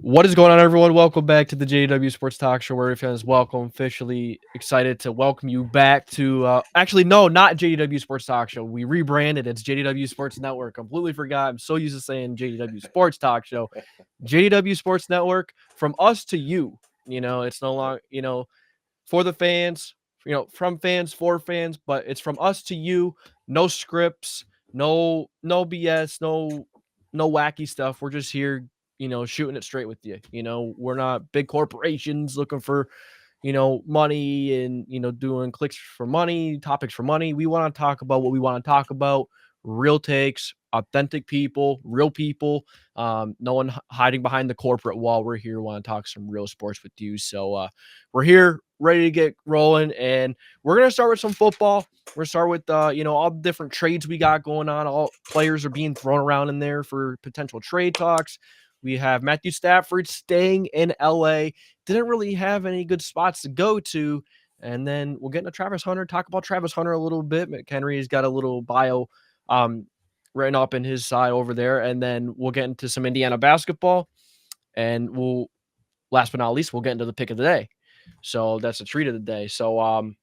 What is going on, everyone? Welcome back to the JDW Sports Talk Show, where fans welcome. Officially excited to welcome you back to, actually, no, not JDW Sports Talk Show. We rebranded. It's JDW Sports Network. Completely forgot. I'm so used to saying JDW Sports Talk Show. JDW Sports Network, from us to you. It's no longer, for the fans, from fans for fans, but it's from us to you. No scripts, no BS, no wacky stuff. We're just here, shooting it straight with you. We're not big corporations looking for, money and, doing clicks for money, topics for money. We want to talk about what we want to talk about, real takes, authentic people, real people. No one hiding behind the corporate wall. We're here, want to talk some real sports with you. So we're here, ready to get rolling, and we're gonna start with some football. We're gonna start with all the different trades we got going on. All players are being thrown around in there for potential trade talks. We have Matthew Stafford staying in LA. Didn't really have any good spots to go to. And then we'll get into Travis Hunter, talk about Travis Hunter a little bit. McHenry's got a little bio written up in his side over there. And then we'll get into some Indiana basketball. And last but not least, we'll get into the pick of the day. So that's a treat of the day. So, all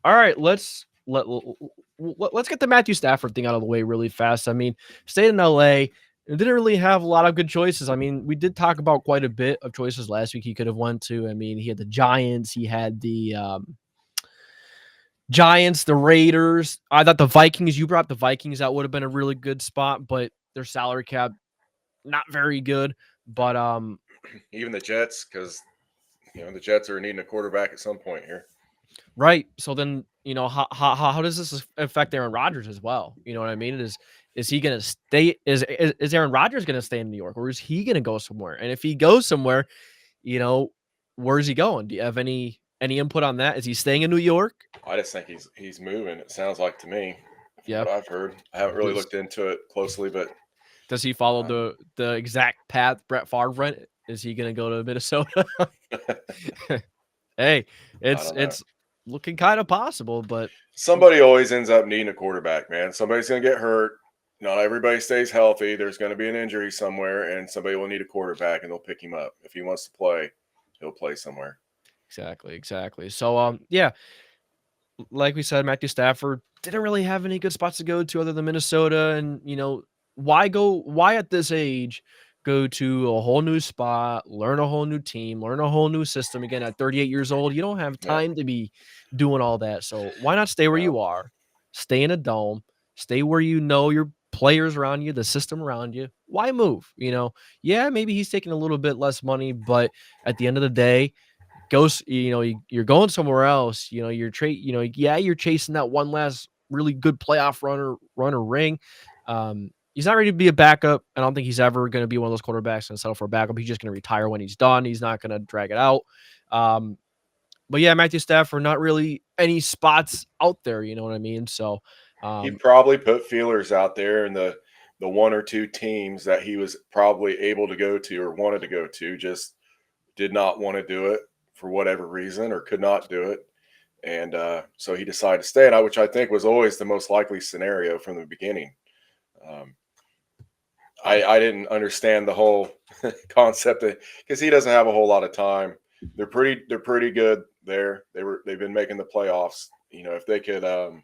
right, let's get the Matthew Stafford thing out of the way really fast. I mean, stayed in LA. Didn't really have a lot of good choices. I mean, we did talk about quite a bit of choices last week he could have went to. I mean, he had the Giants, he had the Giants, the Raiders. I thought the Vikings, you brought the Vikings, that would have been a really good spot, but their salary cap, not very good. But even the Jets, because the Jets are needing a quarterback at some point here. right. So then, how does this affect Aaron Rodgers as well? You know what I mean? Is he going to stay? Is Aaron Rodgers going to stay in New York, or is he going to go somewhere? And if he goes somewhere, where's he going? Do you have any input on that? Is he staying in New York? I just think he's moving. It sounds like to me, from Yeah. what I've heard. I haven't really looked into it closely, but Does he follow the exact path Brett Favre went? Is he going to go to Minnesota? Hey, it's looking kind of possible, but somebody always ends up needing a quarterback, man. Somebody's going to get hurt. Not everybody stays healthy. There's going to be an injury somewhere, and somebody will need a quarterback, and they'll pick him up. If he wants to play, he'll play somewhere. Exactly. So, yeah, like we said, Matthew Stafford didn't really have any good spots to go to other than Minnesota, and why at this age go to a whole new spot, learn a whole new team, learn a whole new system again at 38 years old? You don't have time to be doing all that. So why not stay where you are? Stay in a dome, stay where your players around you, the system around you. Why move? Yeah, maybe he's taking a little bit less money, but at the end of the day, you're going somewhere else. You're you're chasing that one last really good playoff runner ring. He's not ready to be a backup. I don't think he's ever going to be one of those quarterbacks and settle for a backup. He's just going to retire when he's done. He's not going to drag it out. But yeah, Matthew Stafford, not really any spots out there. You know what I mean? So he probably put feelers out there in the one or two teams that he was probably able to go to or wanted to go to, just did not want to do it for whatever reason or could not do it. And so he decided to stay, which I think was always the most likely scenario from the beginning. I didn't understand the whole concept because he doesn't have a whole lot of time. They're pretty good there. They've been making the playoffs. If they could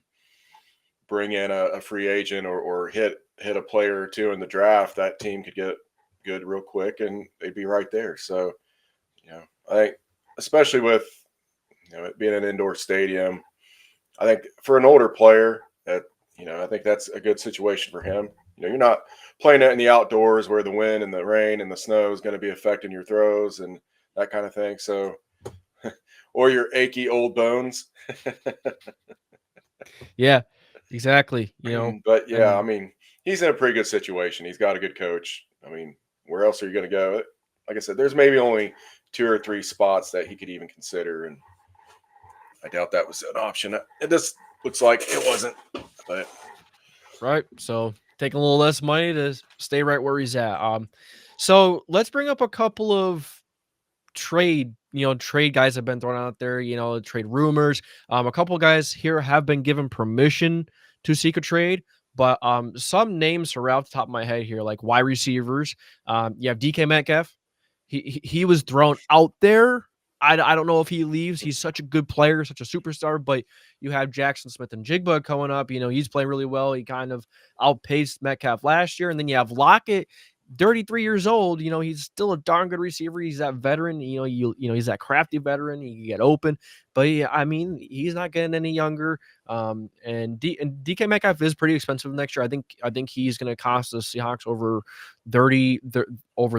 bring in a free agent or hit a player or two in the draft, that team could get good real quick and they'd be right there. So, I think especially with it being an indoor stadium, I think for an older player that I think that's a good situation for him. You're not playing it in the outdoors where the wind and the rain and the snow is going to be affecting your throws and that kind of thing. So, or your achy old bones. Yeah, exactly. But yeah, I mean, he's in a pretty good situation. He's got a good coach. I mean, where else are you going to go? Like I said, there's maybe only 2 or 3 spots that he could even consider, and I doubt that was an option. It just looks like it wasn't. But right, so taking a little less money to stay right where he's at. So let's bring up a couple of trade guys have been thrown out there, trade rumors. A couple of guys here have been given permission to seek a trade, But some names are off the top of my head here, like wide receivers. You have DK Metcalf. He was thrown out there. I don't know if he leaves. He's such a good player, such a superstar. But you have Jackson Smith and Jigba coming up. He's playing really well. He kind of outpaced Metcalf last year. And then you have Lockett, 33 years old. He's still a darn good receiver. He's that veteran. He's that crafty veteran. He can get open. But he's not getting any younger. And DK Metcalf is pretty expensive next year. I think he's going to cost the Seahawks over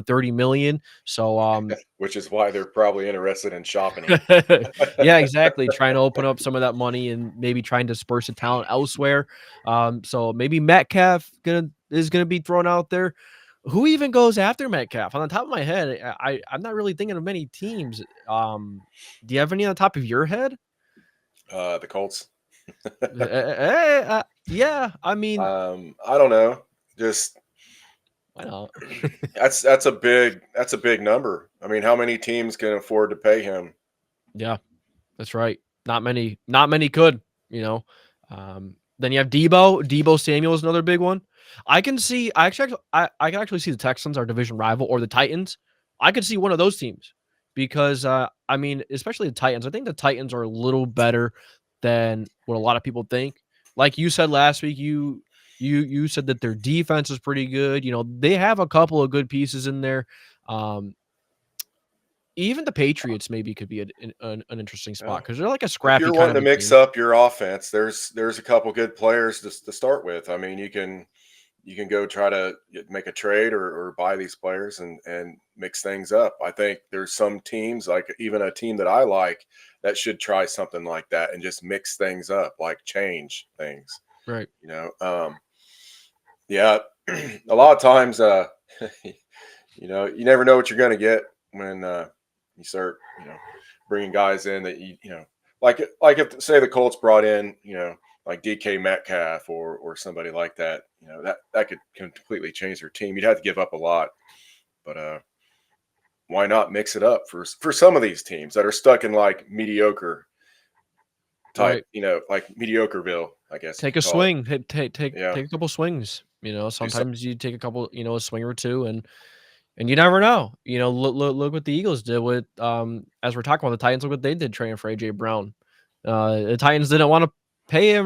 30 million. So which is why they're probably interested in shopping him. yeah, exactly. Trying to open up some of that money and maybe trying to disperse the talent elsewhere. So maybe Metcalf is gonna be thrown out there. Who even goes after Metcalf? On the top of my head, I'm not really thinking of many teams. Do you have any on the top of your head? The Colts. Yeah, I mean, I don't know. Just why not? that's a big number. I mean, how many teams can afford to pay him? Yeah, that's right. Not many could. Then you have Debo Samuel is another big one. I can actually see the Texans, our division rival, or the Titans. I could see one of those teams because especially the Titans. I think the Titans are a little better than what a lot of people think. Like you said last week, you said that their defense is pretty good. They have a couple of good pieces in there. Even the Patriots maybe could be an interesting spot because they're like a scrappy. If you're kind wanting of to mix team. up your offense, there's a couple good players to start with. I mean, you can go try to make a trade or buy these players and mix things up. I think there's some teams, like even a team that I like, that should try something like that and just mix things up, like change things. Right. Yeah, a lot of times, you never know what you're going to get when you start, bringing guys in that like if say the Colts brought in, like DK Metcalf or somebody like that, that could completely change their team. You'd have to give up a lot, but why not mix it up for some of these teams that are stuck in like mediocre type, right. like Mediocreville, I guess. Take a swing. Take a couple swings. some- Sometimes you take a couple, a swing or two, and you never know. Look what the Eagles did with as we're talking about the Titans. Look what they did trading for AJ Brown. The Titans didn't want to pay him,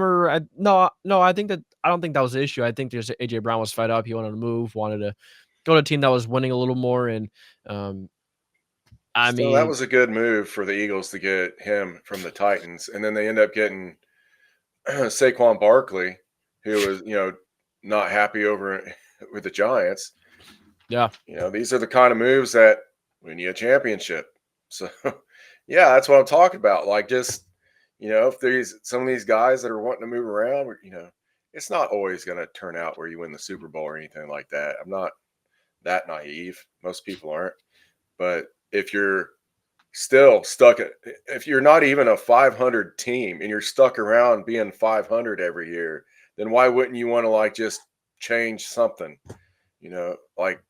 no. I don't think that was the issue. I think just AJ Brown was fed up. He wanted to move, wanted to go to a team that was winning a little more, and So that was a good move for the Eagles to get him from the Titans, and then they end up getting Saquon Barkley, who was not happy over with the Giants. Yeah, these are the kind of moves that win you a championship. So yeah, that's what I'm talking about. Like just if there's some of these guys that are wanting to move around, it's not always going to turn out where you win the Super Bowl or anything like that. I'm not that naive. Most people aren't. But if you're still stuck if you're not even a 500 team and you're stuck around being 500 every year, then why wouldn't you want to like just change something? Like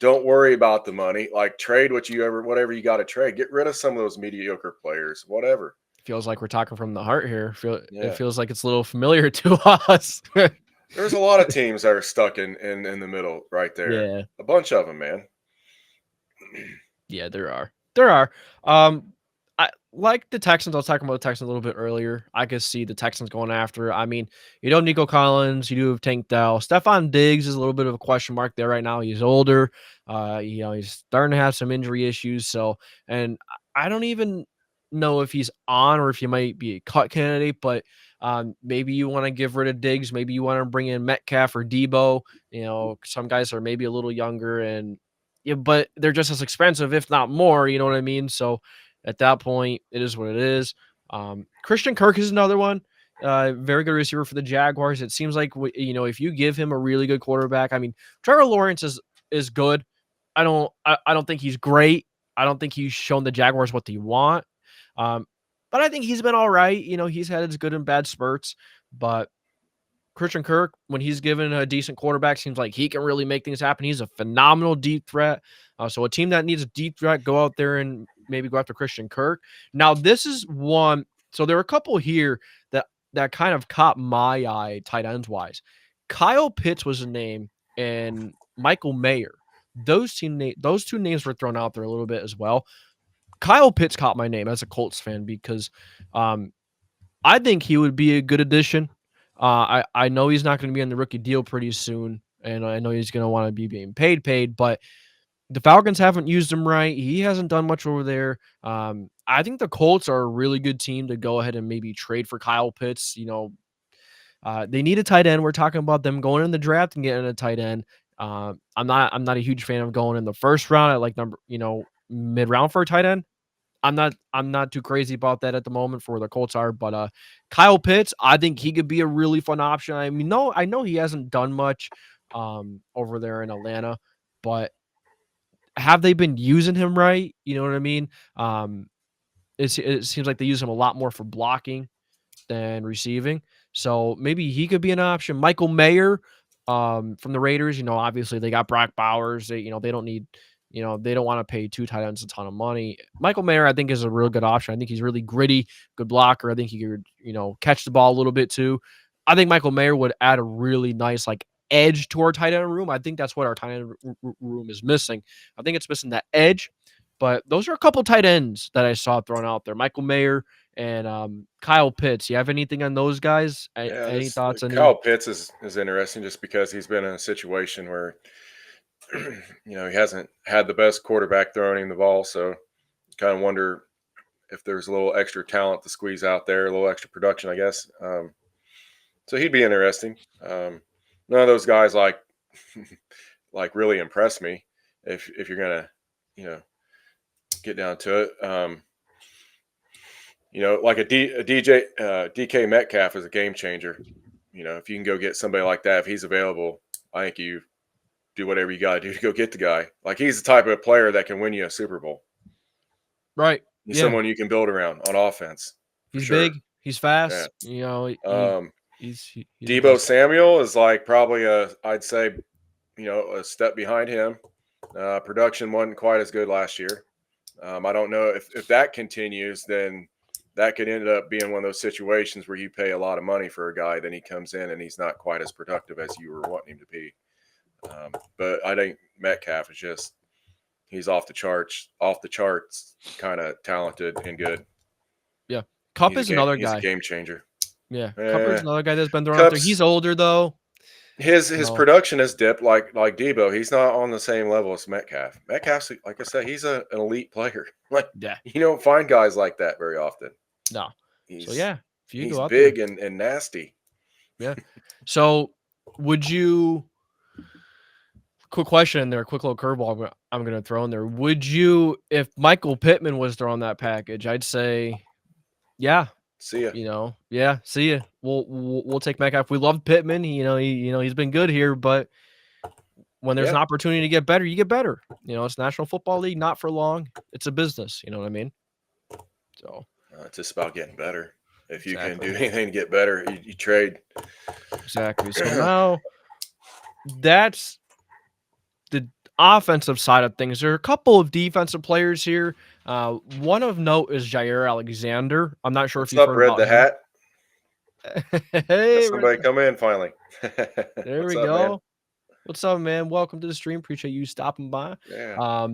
don't worry about the money. Like trade whatever you got to trade. Get rid of some of those mediocre players, whatever. feels like we're talking from the heart here. Yeah. It feels like it's a little familiar to us. There's a lot of teams that are stuck in the middle right there. Yeah. A bunch of them, man. Yeah, there are. I like the Texans. I was talking about the Texans a little bit earlier. I could see the Texans going after. Nico Collins, you do have Tank Dell. Stephon Diggs is a little bit of a question mark there right now. He's older. He's starting to have some injury issues. So, and I don't even know if he's on or if he might be a cut candidate, but maybe you want to get rid of Diggs. Maybe you want to bring in Metcalf or Debo. Some guys are maybe a little younger and but they're just as expensive, if not more. You know what I mean? So at that point, it is what it is. Christian Kirk is another one. Very good receiver for the Jaguars. It seems like if you give him a really good quarterback, Trevor Lawrence is good. I don't think he's great. I don't think he's shown the Jaguars what they want. But I think he's been all right. He's had his good and bad spurts. But Christian Kirk, when he's given a decent quarterback, seems like he can really make things happen. He's a phenomenal deep threat. So a team that needs a deep threat, go out there and maybe go after Christian Kirk. Now, this is one. So there are a couple here that kind of caught my eye tight ends wise. Kyle Pitts was a name, and Michael Mayer. Those two names were thrown out there a little bit as well. Kyle Pitts caught my name as a Colts fan because I think he would be a good addition. I know he's not going to be on the rookie deal pretty soon, and I know he's going to want to be being paid, but the Falcons haven't used him right. He hasn't done much over there. I think the Colts are a really good team to go ahead and maybe trade for Kyle Pitts. They need a tight end. We're talking about them going in the draft and getting a tight end. I'm not a huge fan of going in the first round at like mid round for a tight end. I'm not too crazy about that at the moment for where the Colts are, but Kyle Pitts, I think he could be a really fun option. I mean, no, I know he hasn't done much over there in Atlanta, but have they been using him right? You know what I mean? It seems like they use him a lot more for blocking than receiving. So maybe he could be an option. Michael Mayer from the Raiders, obviously they got Brock Bowers. They don't need, they don't want to pay two tight ends a ton of money. Michael Mayer, I think, is a real good option. I think he's really gritty, good blocker. I think he could, catch the ball a little bit too. I think Michael Mayer would add a really nice edge to our tight end room. I think that's what our tight end room is missing. I think it's missing that edge. But those are a couple tight ends that I saw thrown out there. Michael Mayer and Kyle Pitts. You have anything on those guys? Yeah, Any thoughts? Kyle Pitts is interesting just because he's been in a situation where he hasn't had the best quarterback throwing him the ball, so kind of wonder if there's a little extra talent to squeeze out there, a little extra production, I guess. So he'd be interesting. None of those guys like really impress me. If you're gonna get down to it. Like a DK Metcalf is a game changer. If you can go get somebody like that, if he's available, I think you do whatever you got to do to go get the guy. Like he's the type of player that can win you a Super Bowl. Right. He's someone you can build around on offense. He's sure. big. He's fast. Yeah. He's Deebo Samuel is like probably I'd say, a step behind him. Production wasn't quite as good last year. I don't know if that continues, then that could end up being one of those situations where you pay a lot of money for a guy, then he comes in and he's not quite as productive as you were wanting him to be. But I think Metcalf is just he's off the charts, kind of talented and good. Yeah, Kupp is another guy. He's a game changer. Yeah, Kupp is another guy that's been thrown out there. He's older though. His production has dipped like Deebo. He's not on the same level as Metcalf. Metcalf's, like I said, he's an elite player. You don't find guys like that very often. No. He's big and nasty. Yeah. So would you? Quick question in there, quick little curveball I'm going to throw in there. Would you, if Michael Pittman was throwing that package, I'd say, yeah. See ya. Yeah, see ya. We'll take Metcalf. We love Pittman. He's been good here, but when there's an opportunity to get better, you get better. It's National Football League, not for long. It's a business. You know what I mean? So it's just about getting better. If you can do anything to get better, you trade. Exactly. So now that's the offensive side of things. There are a couple of defensive players here. One of note is Jair Alexander. I'm not sure if you've heard about the him. Hat. Hey, somebody come in finally. There we go. Man? What's up, man? Welcome to the stream. Appreciate you stopping by. Yeah.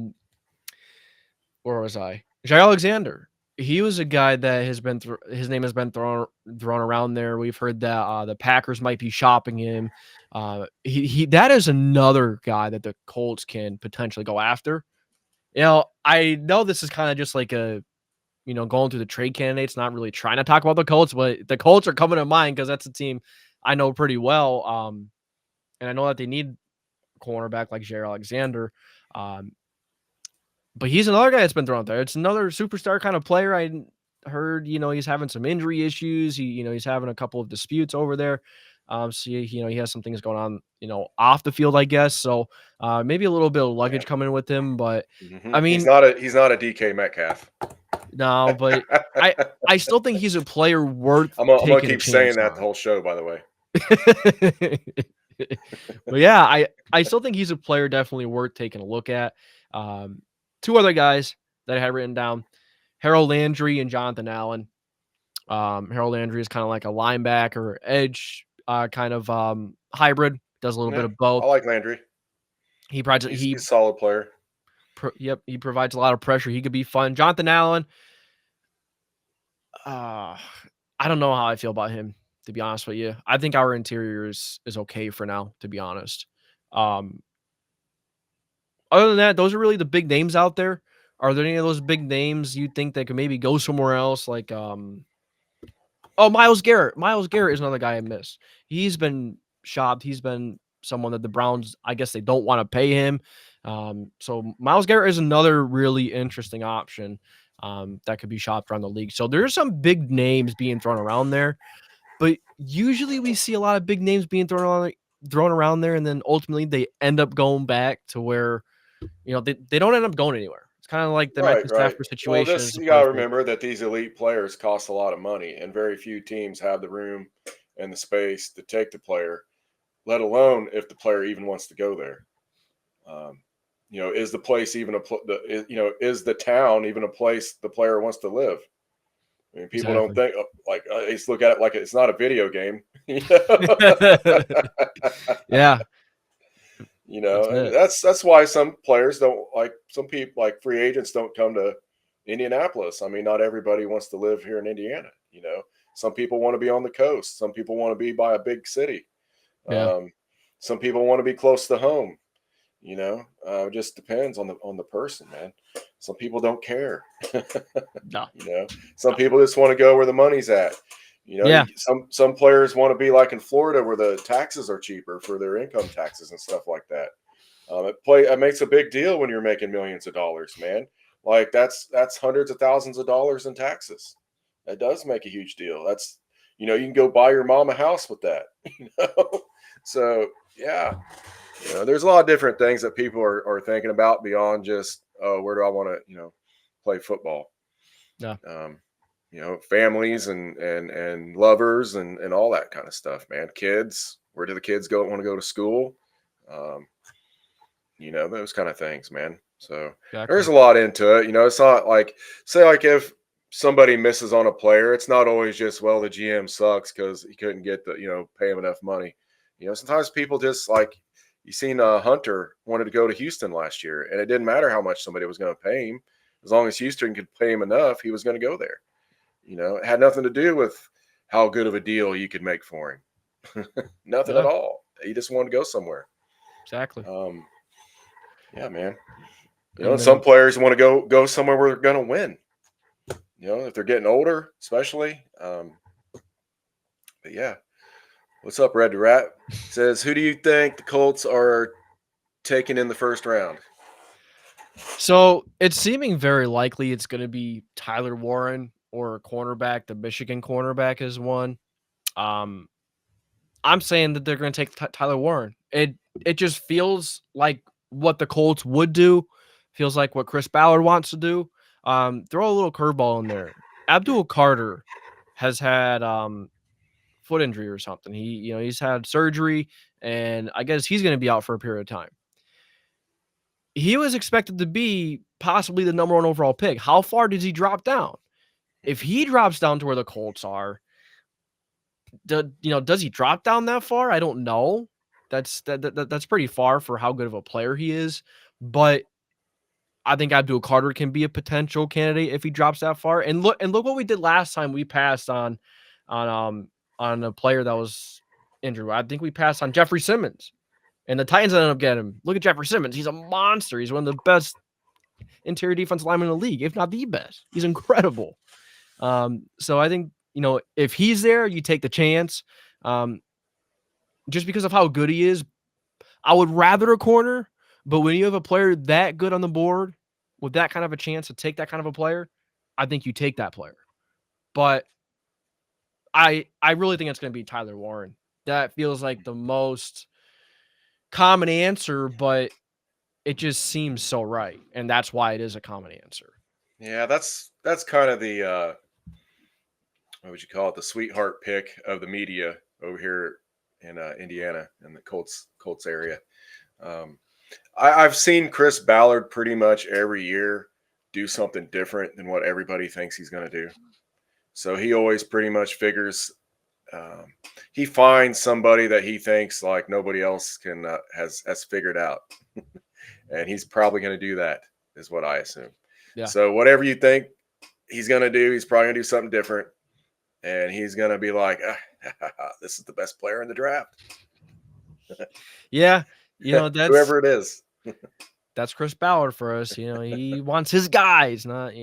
Where was I? Jair Alexander. He was a guy that has been his name has been thrown around there. We've heard that the Packers might be shopping him. That is another guy that the Colts can potentially go after. I know this is kind of just like a, going through the trade candidates, not really trying to talk about the Colts, but the Colts are coming to mind because that's a team I know pretty well. And I know that they need a cornerback like Jair Alexander. But he's another guy that's been thrown out there. It's another superstar kind of player. I heard, he's having some injury issues. He's having a couple of disputes over there. So he has some things going on, off the field, I guess. So maybe a little bit of luggage coming with him, but I mean, he's not a DK Metcalf. No, but I still think he's a player worth. I'm gonna keep saying that the whole show, by the way. But yeah, I still think he's a player definitely worth taking a look at. Two other guys that I had written down: Harold Landry and Jonathan Allen. Harold Landry is kind of like a linebacker, edge kind of hybrid, does a little bit Yeah, of both. I like Landry. He provides He's a solid player. he provides a lot of pressure. He could be fun. Jonathan Allen, I don't know how I feel about him, to be honest with you. I think our interior is okay for now, to be honest. Um, Other than that, those are really the big names out there. Are there any of those big names you think that could maybe go somewhere else? Like, oh, Myles Garrett. Myles Garrett is another guy I miss. He's been shopped. He's been someone that the Browns, I guess they don't want to pay him. So Myles Garrett is another really interesting option that could be shopped around the league. So there's some big names being thrown around there, but usually we see a lot of big names being thrown around there, and then ultimately they end up going back to where they don't end up going anywhere. It's kind of like the Right, Matthew right. Stafford Well, situation this as you gotta opposed to remember that these elite players cost a lot of money, and very few teams have the room and the space to take the player, let alone if the player even wants to go there. Um, is the place even is the town even a place the player wants to live? I mean, people don't exactly. think like they just look at it like it's not a video game. You know? Yeah, that's And it. that's why some players don't like some people like free agents don't come to Indianapolis. I mean, not everybody wants to live here in Indiana. Some people want to be on the coast. Some people want to be by a big city. Yeah. Um, some people want to be close to home. It just depends on the person, man. Some people don't care. No. Some No. people just want to go where the money's at. Yeah. Some players want to be like in Florida where the taxes are cheaper for their income taxes and stuff like that. It makes a big deal when you're making millions of dollars, man. Like that's hundreds of thousands of dollars in taxes. That does make a huge deal. That's you can go buy your mom a house with that. You know, so yeah, there's a lot of different things that people are thinking about beyond just where do I want to play football. Yeah. Um, families and lovers and all that kind of stuff, man. Kids, where do the kids want to go to school? Um, those kind of things, man. So Exactly. there's a lot into it. It's not like say like if somebody misses on a player, it's not always just the GM sucks because he couldn't get pay him enough money. Sometimes people just like you seen Hunter wanted to go to Houston last year, and it didn't matter how much somebody was going to pay him, as long as Houston could pay him enough, he was going to go there. It had nothing to do with how good of a deal you could make for him. Nothing at Yeah. all. He just wanted to go somewhere. Exactly. Um, yeah, man. And Some then players want to go somewhere where they're going to win. If they're getting older, especially. But yeah, what's up, Red Rat? Says, who do you think the Colts are taking in the first round? so it's seeming very likely it's going to be Tyler Warren or a cornerback. The Michigan cornerback is one. Um, I'm saying that they're going to take Tyler Warren. It just feels like what the Colts would do. Feels like what Chris Ballard wants to do. Throw a little curveball in there. Abdul Carter has had foot injury or something. He's had surgery, and I guess he's going to be out for a period of time. He was expected to be possibly the number 1 overall pick. How far does he drop down? If he drops down to where the Colts are, does he drop down that far? I don't know. That's pretty far for how good of a player he is, but I think Abdul Carter can be a potential candidate if he drops that far. And look what we did last time. We passed on on a player that was injured. I think we passed on Jeffrey Simmons, and the Titans ended up getting him. Look at Jeffrey Simmons. He's a monster. He's one of the best interior defense linemen in the league, if not the best. He's incredible. So I think if he's there, you take the chance. Just because of how good he is, I would rather a corner. But when you have a player that good on the board with that kind of a chance to take that kind of a player, I think you take that player. But I really think it's going to be Tyler Warren. That feels like the most common answer, but it just seems so right, and that's why it is a common answer. Yeah, that's kind of the what would you call it? The sweetheart pick of the media over here in Indiana in the Colts area. Um, I've seen Chris Ballard pretty much every year do something different than what everybody thinks he's going to do. So he always pretty much figures he finds somebody that he thinks like nobody else can has figured out, and he's probably going to do that, is what I assume. Yeah. So whatever you think he's going to do, he's probably going to do something different, and he's going to be like, "This is the best player in the draft." Yeah, that's whoever it is. That's Chris Ballard for us. He wants his guys, not,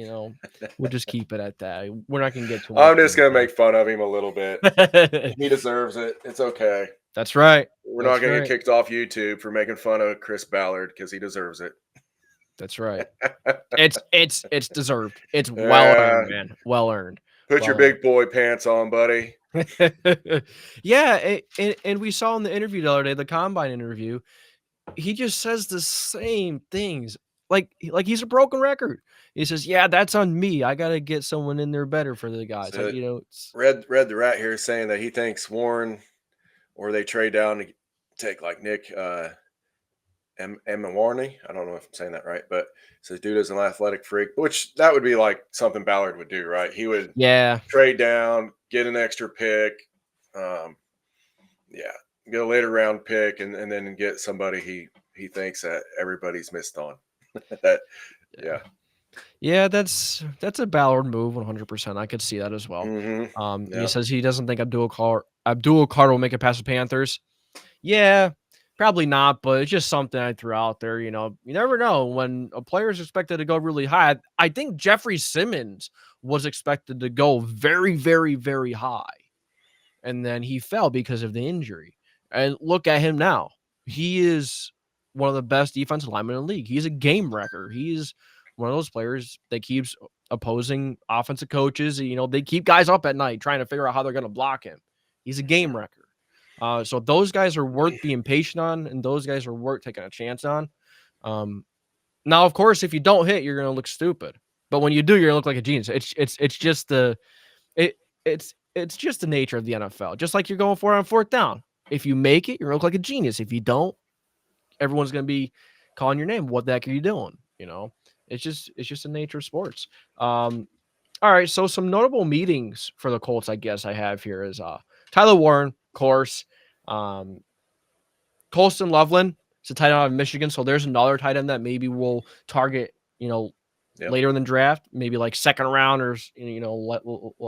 we'll just keep it at that. We're not going to get too much. I'm just going to make fun of him a little bit. He deserves it. It's okay. That's right. We're not going to get kicked off YouTube for making fun of Chris Ballard because he deserves it. That's right. It's deserved. It's well earned, man. Well earned. Put your big boy pants on, buddy. Yeah, and we saw in the interview the other day, the combine interview, he just says the same things. Like he's a broken record. He says, "Yeah, that's on me. I got to get someone in there better for the guys." So, it's... Red the Rat here saying that he thinks Warren, or they trade down to take like Nick Warney. I don't know if I'm saying that right, but says dude is an athletic freak, which that would be like something Ballard would do, right? He would trade down, get an extra pick, get a later round pick, and then get somebody he thinks that everybody's missed on. That's a Ballard move, 100%. I could see that as well. Mm-hmm. He says he doesn't think Abdul Carter will make it past the Panthers. Yeah, probably not, but it's just something I threw out there. You never know when a player is expected to go really high. I think Jeffrey Simmons was expected to go very, very, very high, and then he fell because of the injury. And look at him now. He is one of the best defensive linemen in the league. He's a game wrecker. He's one of those players that keeps opposing offensive coaches. They keep guys up at night trying to figure out how they're going to block him. He's a game wrecker. So those guys are worth being patient on, and those guys are worth taking a chance on. Now, of course, if you don't hit, you're going to look stupid. But when you do, you're going to look like a genius. It's just the nature of the NFL. Just like you're going for it on fourth down. If you make it, you're going to look like a genius. If you don't, everyone's going to be calling your name. What the heck are you doing? It's just the nature of sports. All right, so some notable meetings for the Colts, I guess I have here is Tyler Warren, of course. Colston Loveland is a tight end out of Michigan, so there's another tight end that maybe we'll target, later in the draft, maybe like second round or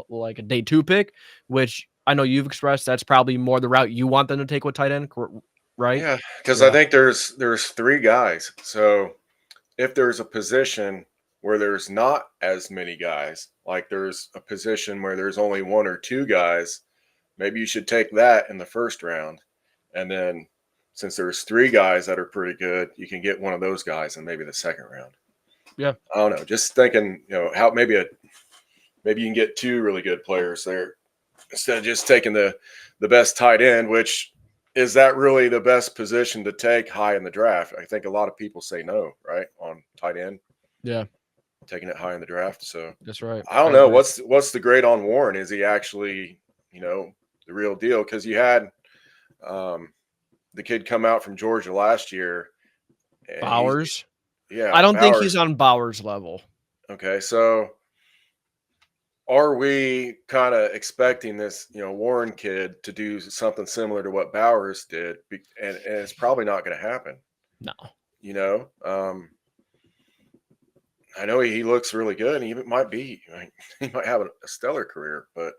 like a day 2 pick, which I know you've expressed that's probably more the route you want them to take with tight end, right? Yeah, because I think there's 3 guys. So if there's a position where there's not as many guys, like there's a position where there's only 1 or 2 guys, maybe you should take that in the first round. And then since there's 3 guys that are pretty good, you can get one of those guys in maybe the second round. Yeah. I don't know. Just thinking, how maybe you can get 2 really good players there instead of just taking the best tight end, which is that really the best position to take high in the draft? I think a lot of people say no, right, on tight end. Yeah. Taking it high in the draft. So that's right. I don't know. What's the grade on Warren? Is he actually, the real deal? Because you had the kid come out from Georgia last year. Bowers? Yeah. I don't think he's on Bowers' level. Okay. So are we kind of expecting this, Warren kid to do something similar to what Bowers did? And it's probably not going to happen. No. I know he looks really good, and he might have a stellar career, but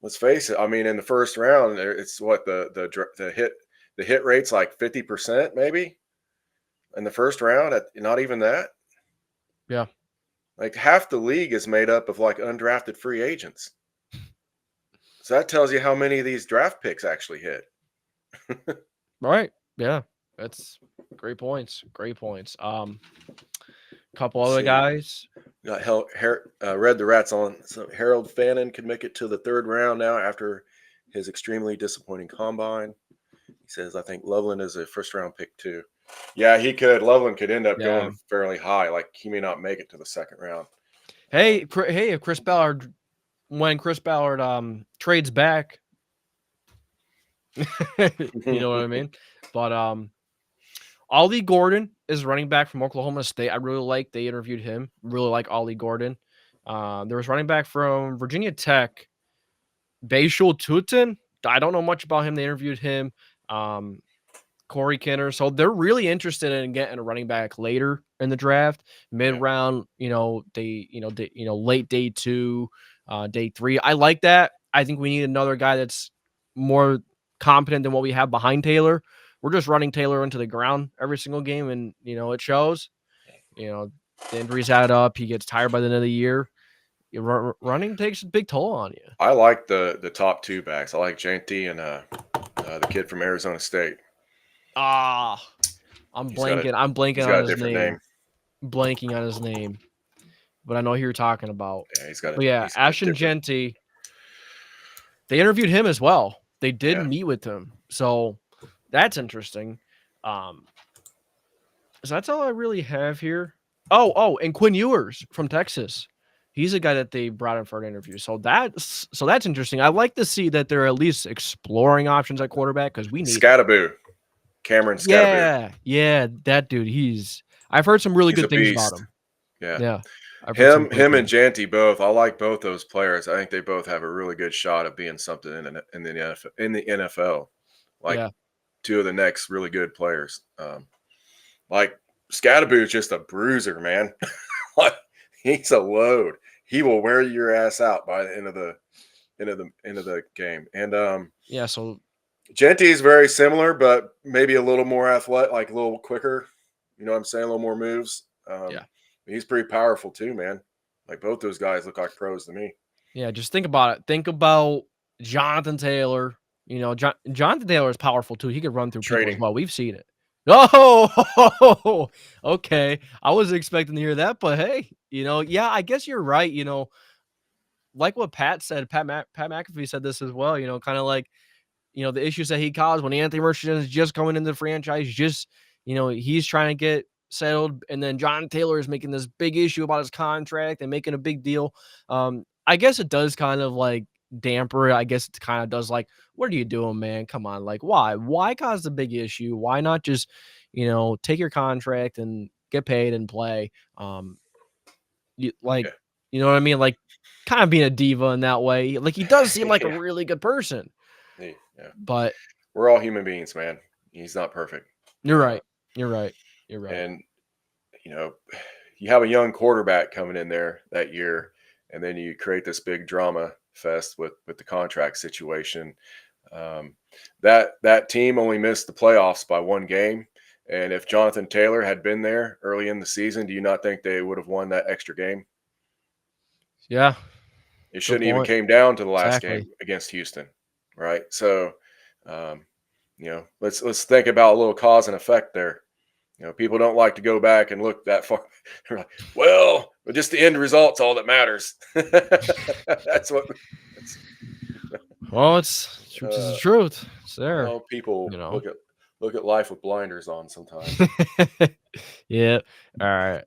let's face it. I mean, in the first round, it's what the hit rate's like 50% maybe in the first round. Not even that. Yeah. Like half the league is made up of like undrafted free agents. So that tells you how many of these draft picks actually hit. Right. Yeah. That's great points. Couple other guys. Got Red the Rat's on. So Harold Fannin could make it to the 3rd round now after his extremely disappointing combine. He says, I think Loveland is a first round pick too. Yeah, he could. Loveland could end up going fairly high. Like he may not make it to the 2nd round. Hey, if Chris Ballard trades back, you know what I mean? But Ollie Gordon is running back from Oklahoma State. I really like. They interviewed him. Really like Ollie Gordon. There was running back from Virginia Tech, Bayshul Tutin. I don't know much about him. They interviewed him, Corey Kinner. So they're really interested in getting a running back later in the draft, mid round. Late day 2, day 3. I like that. I think we need another guy that's more competent than what we have behind Taylor. We're just running Taylor into the ground every single game, and it shows. The injuries added up. He gets tired by the end of the year. Running takes a big toll on you. I like the top 2 backs. I like Janty and the kid from Arizona State. I'm blanking. I'm blanking he's on got a his different name. Blanking on his name, but I know who you're talking about. Yeah, he's got. Ashton Genty. They interviewed him as well. They did meet with him, so that's interesting. So that's all I really have here. And Quinn Ewers from Texas. He's a guy that they brought in for an interview. So that's interesting. I like to see that they're at least exploring options at quarterback because we need Scattaboo. Cameron Scattaboo. Yeah, that dude. I've heard some really good things about him. Yeah. Him and Janty both. I like both those players. I think they both have a really good shot of being something in the NFL. Like 2 of the next really good players. Like Scattaboo is just a bruiser, man. Like he's a load. He will wear your ass out by the end of the game. And so Genty is very similar, but maybe a little more athletic, like a little quicker. You know what I'm saying? A little more moves. He's pretty powerful too, man. Like both those guys look like pros to me. Yeah, just think about it. Think about Jonathan Taylor. Jonathan Taylor is powerful too. He could run through people as well. We've seen it. Oh, okay. I wasn't expecting to hear that, but hey, I guess you're right. Like what Pat said, Pat McAfee said this as well. Kind of like, the issues that he caused when Anthony Richardson is just coming into the franchise. He's trying to get settled, and then John Taylor is making this big issue about his contract and making a big deal. I guess it does kind of like damper it. I guess it kind of does like, what are you doing, man? Come on, like why cause the big issue? Why not just take your contract and get paid and play? You know what I mean? Like kind of being a diva in that way. Like he does seem like a really good person. Yeah. But we're all human beings, man. He's not perfect. You're right. And you have a young quarterback coming in there that year, and then you create this big drama fest with the contract situation. That team only missed the playoffs by 1 game. And if Jonathan Taylor had been there early in the season, do you not think they would have won that extra game? Yeah. It shouldn't even came down to the last game against Houston. Right. So, let's think about a little cause and effect there. People don't like to go back and look that far. They're like, well, just the end result's all that matters. That's what. Well, it's the truth. It's there. Well, people look at life with blinders on sometimes. Yeah. All right.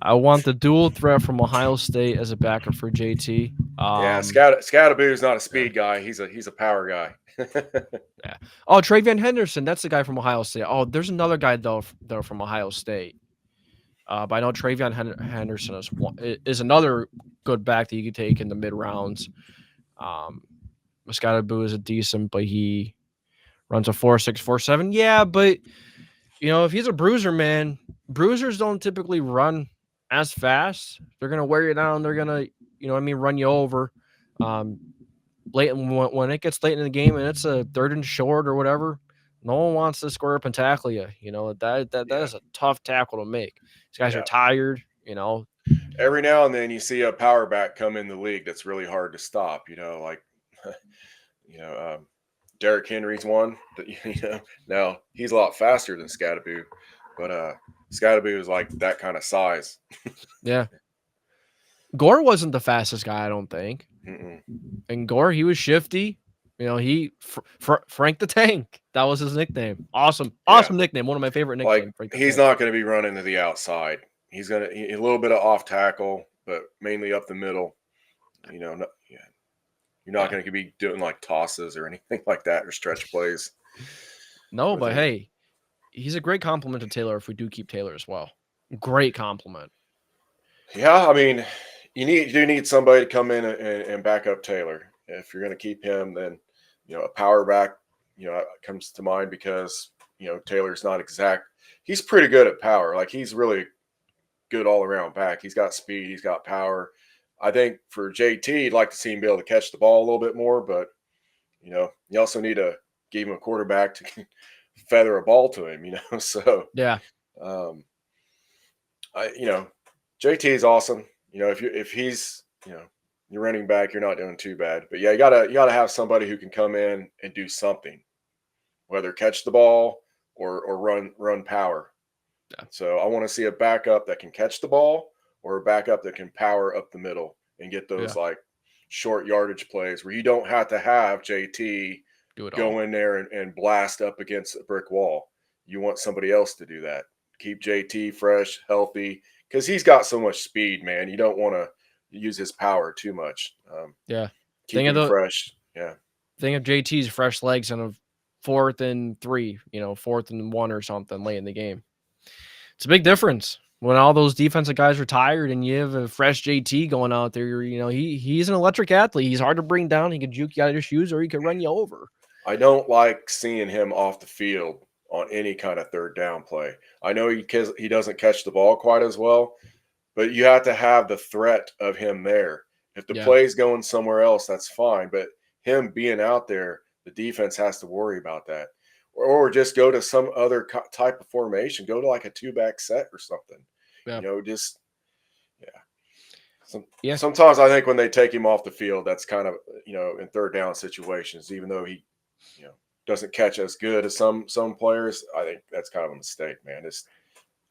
I want the dual threat from Ohio State as a backup for JT. Scattaboo is not a speed guy. He's a power guy. Yeah. Oh, Travion Henderson. That's the guy from Ohio State. Oh, there's another guy though from Ohio State. But I know Travion Henderson is another good back that you could take in the mid rounds. Scattaboo is a decent, but he runs a 4.6, 4.7. Yeah, but if he's a bruiser, man, bruisers don't typically run as fast. They're gonna wear you down. They're gonna, run you over. Late when it gets late in the game and it's a 3rd and short or whatever, no one wants to square up and tackle you. That is a tough tackle to make. These guys are tired. Every now and then you see a power back come in the league that's really hard to stop. Derrick Henry's one. Now he's a lot faster than Scattaboo, but Scattaboo is like that kind of size. Yeah. Gore wasn't the fastest guy, I don't think. Mm-mm. And Gore, he was shifty. Frank the Tank. That was his nickname. Awesome nickname. One of my favorite nicknames. Like, he's not going to be running to the outside. He's a little bit of off tackle, but mainly up the middle. You're not going to be doing like tosses or anything like that or stretch plays. No, but hey, he's a great compliment to Taylor if we do keep Taylor as well. Great compliment. Yeah, I mean, you do need somebody to come in and back up Taylor. If you're going to keep him, then a power back, comes to mind because, Taylor's not exact. He's pretty good at power. Like, he's really good all around back. He's got speed. He's got power. I think for JT, you'd like to see him be able to catch the ball a little bit more, but, you also need to give him a quarterback to feather a ball to him, So, Yeah. JT is awesome. If he's, your running back, you're not doing too bad. But yeah, you gotta have somebody who can come in and do something, whether catch the ball or run power. Yeah. So I want to see a backup that can catch the ball or a backup that can power up the middle and get those like short yardage plays where you don't have to have JT go in there and blast up against a brick wall. You want somebody else to do that. Keep JT fresh, healthy, because he's got so much speed, man. You don't want to use his power too much. Keep him fresh. Yeah. Think of JT's fresh legs on a 4th and 3, 4th and 1 or something late in the game. It's a big difference when all those defensive guys are tired and you have a fresh JT going out there. He's an electric athlete. He's hard to bring down. He could juke you out of your shoes or he could run you over. I don't like seeing him off the field on any kind of third down play. I know he doesn't catch the ball quite as well, but you have to have the threat of him there. If the play's going somewhere else, that's fine. But him being out there, the defense has to worry about that. Or just go to some other type of formation. Go to like a 2-back set or something. Sometimes I think when they take him off the field, that's kind of, in third down situations, even though he, doesn't catch as good as some players, I think that's kind of a mistake, man. It's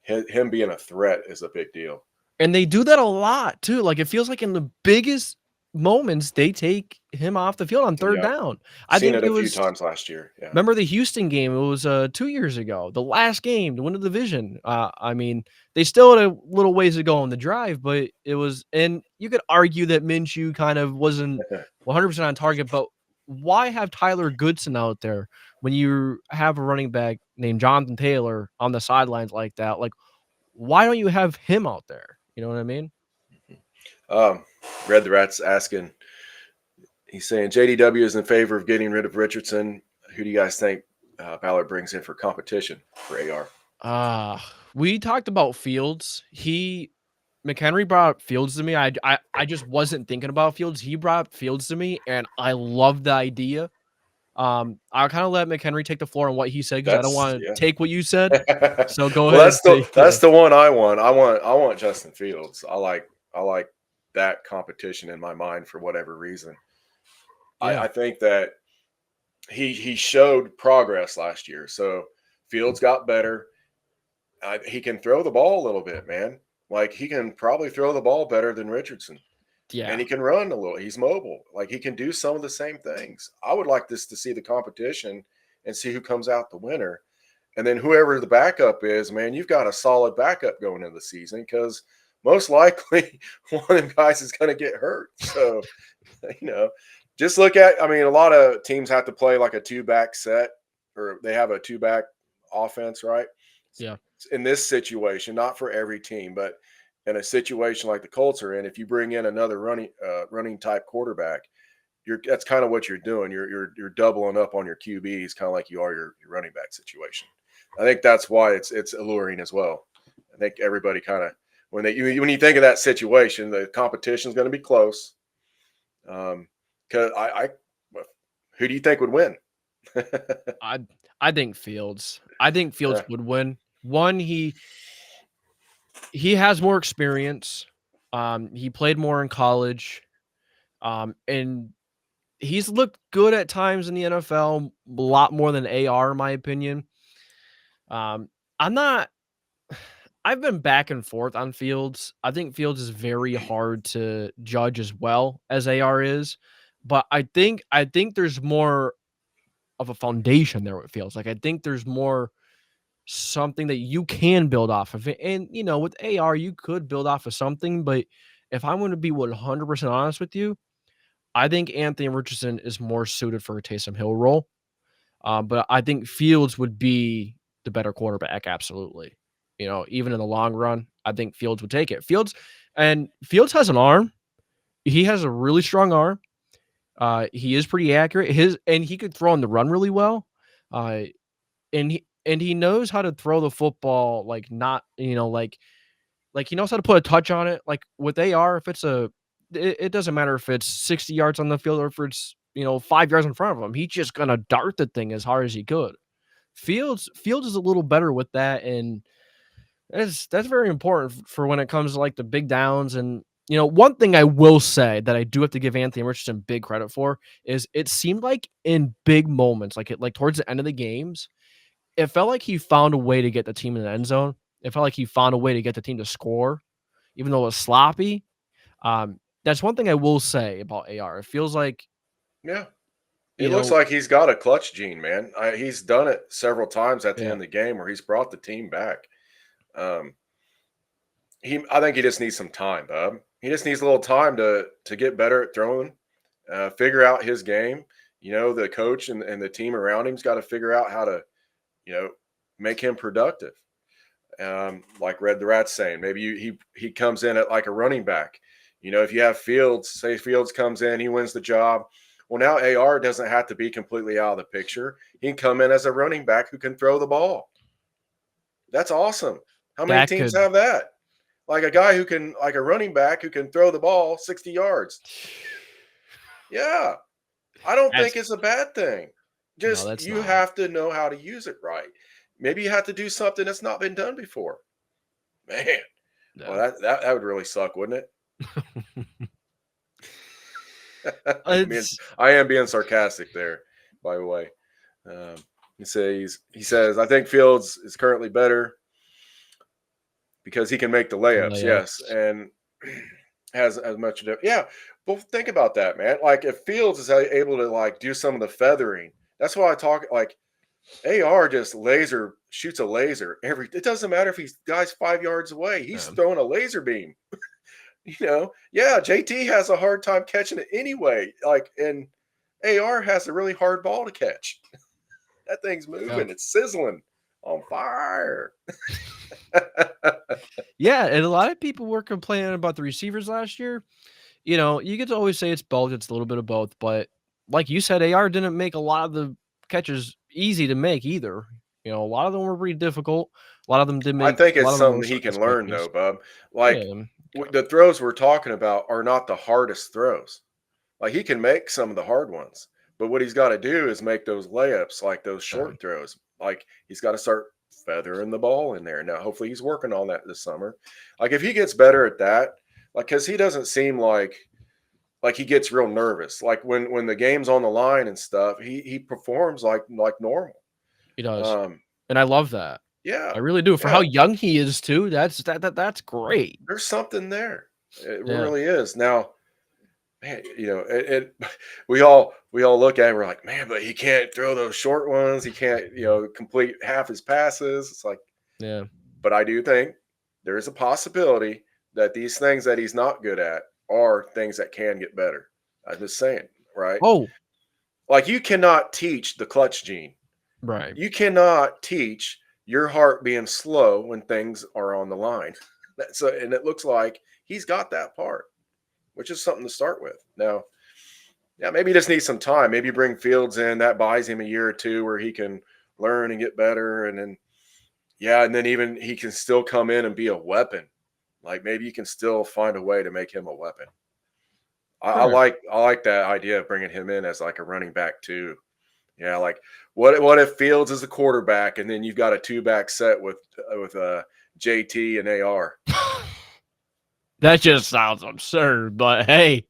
him being a threat is a big deal. And they do that a lot too. Like, it feels like in the biggest moments they take him off the field on third down. I think it a few times last year. Yeah. Remember the Houston game? It was 2 years ago, the last game to win the division. I mean, they still had a little ways to go on the drive, but it was, and you could argue that Minshew kind of wasn't 100% on target, but why have Tyler Goodson out there when you have a running back named Jonathan Taylor on the sidelines like that? Like, why don't you have him out there? You know what I mean? Red the Rat's asking, he's saying JDW is in favor of getting rid of Richardson. Who do you guys think Ballard brings in for competition for AR? We talked about Fields. McHenry brought Fields to me. I just wasn't thinking about Fields. He brought Fields to me, and I love the idea. I'll kind of let McHenry take the floor on what he said because I don't want to take what you said. So go ahead. That's the one I want. I want Justin Fields. I like that competition in my mind for whatever reason. Yeah. I think that he showed progress last year. So Fields got better. He can throw the ball a little bit, man. Like, he can probably throw the ball better than Richardson. Yeah. And he can run a little. He's mobile. Like, he can do some of the same things. I would like to see the competition and see who comes out the winner. And then whoever the backup is, man, you've got a solid backup going into the season because most likely one of them guys is going to get hurt. So, just look at, a lot of teams have to play like a 2-back set, or they have a 2-back offense, right? Yeah. In this situation, not for every team, but in a situation like the Colts are in, if you bring in another running type quarterback, that's kind of what you're doing. You're doubling up on your QBs, kind of like you are your running back situation. I think that's why it's alluring as well. I think everybody kind of, when you think of that situation, the competition is going to be close. Because who do you think would win? I think Fields. I think Fields would win. One, he has more experience. He played more in college. And he's looked good at times in the NFL, a lot more than AR, in my opinion. I've been back and forth on Fields. I think Fields is very hard to judge as well as AR is, but I think there's more of a foundation there with Fields. Like, I think there's more something that you can build off of it. And, with AR, you could build off of something, but if I'm going to be 100% honest with you, I think Anthony Richardson is more suited for a Taysom Hill role. But I think Fields would be the better quarterback. Absolutely. Even in the long run, I think Fields would take it. Fields has an arm. He has a really strong arm. He is pretty accurate. And he could throw on the run really well. Uh, and he knows how to throw the football like not, like he knows how to put a touch on it. Like with AR, if it's it doesn't matter if it's 60 yards on the field or if it's 5 yards in front of him. He's just gonna dart the thing as hard as he could. Fields is a little better with that, and that's very important for when it comes to like the big downs. And one thing I will say that I do have to give Anthony Richardson big credit for is it seemed like in big moments, like towards the end of the games, it felt like he found a way to get the team in the end zone. It felt like he found a way to get the team to score, even though it was sloppy. That's one thing I will say about AR. It feels like Yeah. It you looks know, like he's got a clutch gene, man. He's done it several times at the end yeah, of the game where he's brought the team back. Um, I think he just needs some time, bub. He just needs a little time to get better at throwing, figure out his game. The coach and the team around him's got to figure out how to, you know, make him productive. Like Red the Rat's saying, maybe he comes in at like a running back. If you have Fields, say Fields comes in, he wins the job. Well, now AR doesn't have to be completely out of the picture. He can come in as a running back who can throw the ball. That's awesome. How many that teams could. have that? Like a guy who can, like a running back who can throw the ball 60 yards. Yeah. I don't That's think it's a bad thing. no, Just that's you not. have to know how to use it right. Maybe you have to do something that's not been done before. Man, well, Yeah. that would really suck, wouldn't it? It's I am being sarcastic there, by the way. Um, he says, I think Fields is currently better because he can make the layups. Yes, layups. and has as much to do. Yeah, but think about that, man. Like if Fields is able to like do some of the feathering, that's why I talk like AR just laser shoots a laser every. It doesn't matter if he's guy's 5 yards away. He's Yeah. throwing a laser beam. Yeah, JT has a hard time catching it anyway. Like, and AR has a really hard ball to catch. That thing's Yeah. moving. It's sizzling on fire. Yeah, and a lot of people were complaining about the receivers last year. You get to always say it's both. It's a little bit of both, but like you said, AR didn't make a lot of the catches easy to make either. A lot of them were pretty difficult. A lot of them did I make. think A lot it's of them were something he success can learn, catches. though, Bub. Yeah. Like the throws we're talking about are not the hardest throws. Like he can make some of the hard ones, but what he's got to do is make those layups, like those Yeah. short throws. Like he's got to start feathering the ball in there. Now, hopefully, he's working on that this summer. Like if he gets better at that, like because he doesn't seem like he gets real nervous. Like when the game's on the line and stuff, he performs like normal. He does, Um, and I love that. yeah, I really do. For how yeah. young he is too, that's great. There's something there. It Yeah. really is. Now, man, we all look at it, we're like, man, but he can't throw those short ones. He can't, complete half his passes. It's like, Yeah. but I do think there is a possibility that these things that he's not good at are things that can get better. I'm just saying, right? Oh, Like you cannot teach the clutch gene. right. You cannot teach your heart being slow when things are on the line. And it looks like he's got that part, which is something to start with. Now, yeah, maybe he just needs some time. Maybe bring Fields in. That buys him a year or two where he can learn and get better. And then, yeah, and then even he can still come in and be a weapon. Like maybe you can still find a way to make him a weapon. I, I Sure. like I like that idea of bringing him in as like a running back too. Yeah, like what if Fields is the quarterback and then you've got a two back set with JT and AR. That just sounds absurd, but hey,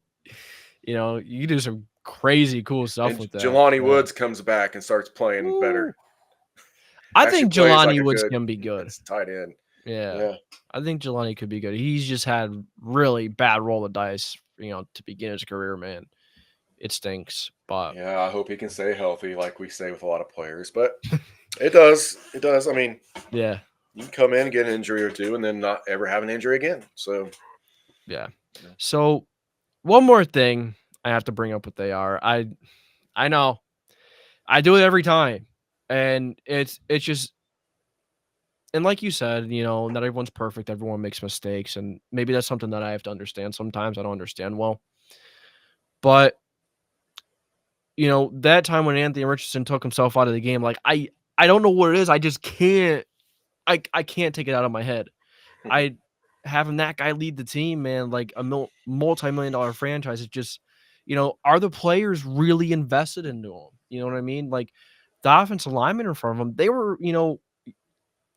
you can do some crazy cool stuff And with that. Jelani Yeah. Woods comes back and starts playing better. Woo. I Actually think plays like Jelani a Woods good can be good. tight end. Yeah. Yeah. I think Jelani could be good. He's just had really bad roll of dice, to begin his career, man. It stinks, but Yeah, I hope he can stay healthy, like we say with a lot of players. But it does. It does. I mean, yeah, you can come in and get an injury or two and then not ever have an injury again. So yeah. yeah. So one more thing I have to bring up with AR. I know I do it every time, and it's just and like you said, not everyone's perfect. Everyone makes mistakes, and maybe that's something that I have to understand. Sometimes I don't understand well, but that time when Anthony Richardson took himself out of the game, like I don't know what it is. I just can't. I can't take it out of my head. I having that guy lead the team, man, like a multi-million-dollar franchise. It just, are the players really invested into him? You know what I mean? Like the offensive linemen in front of him, they were,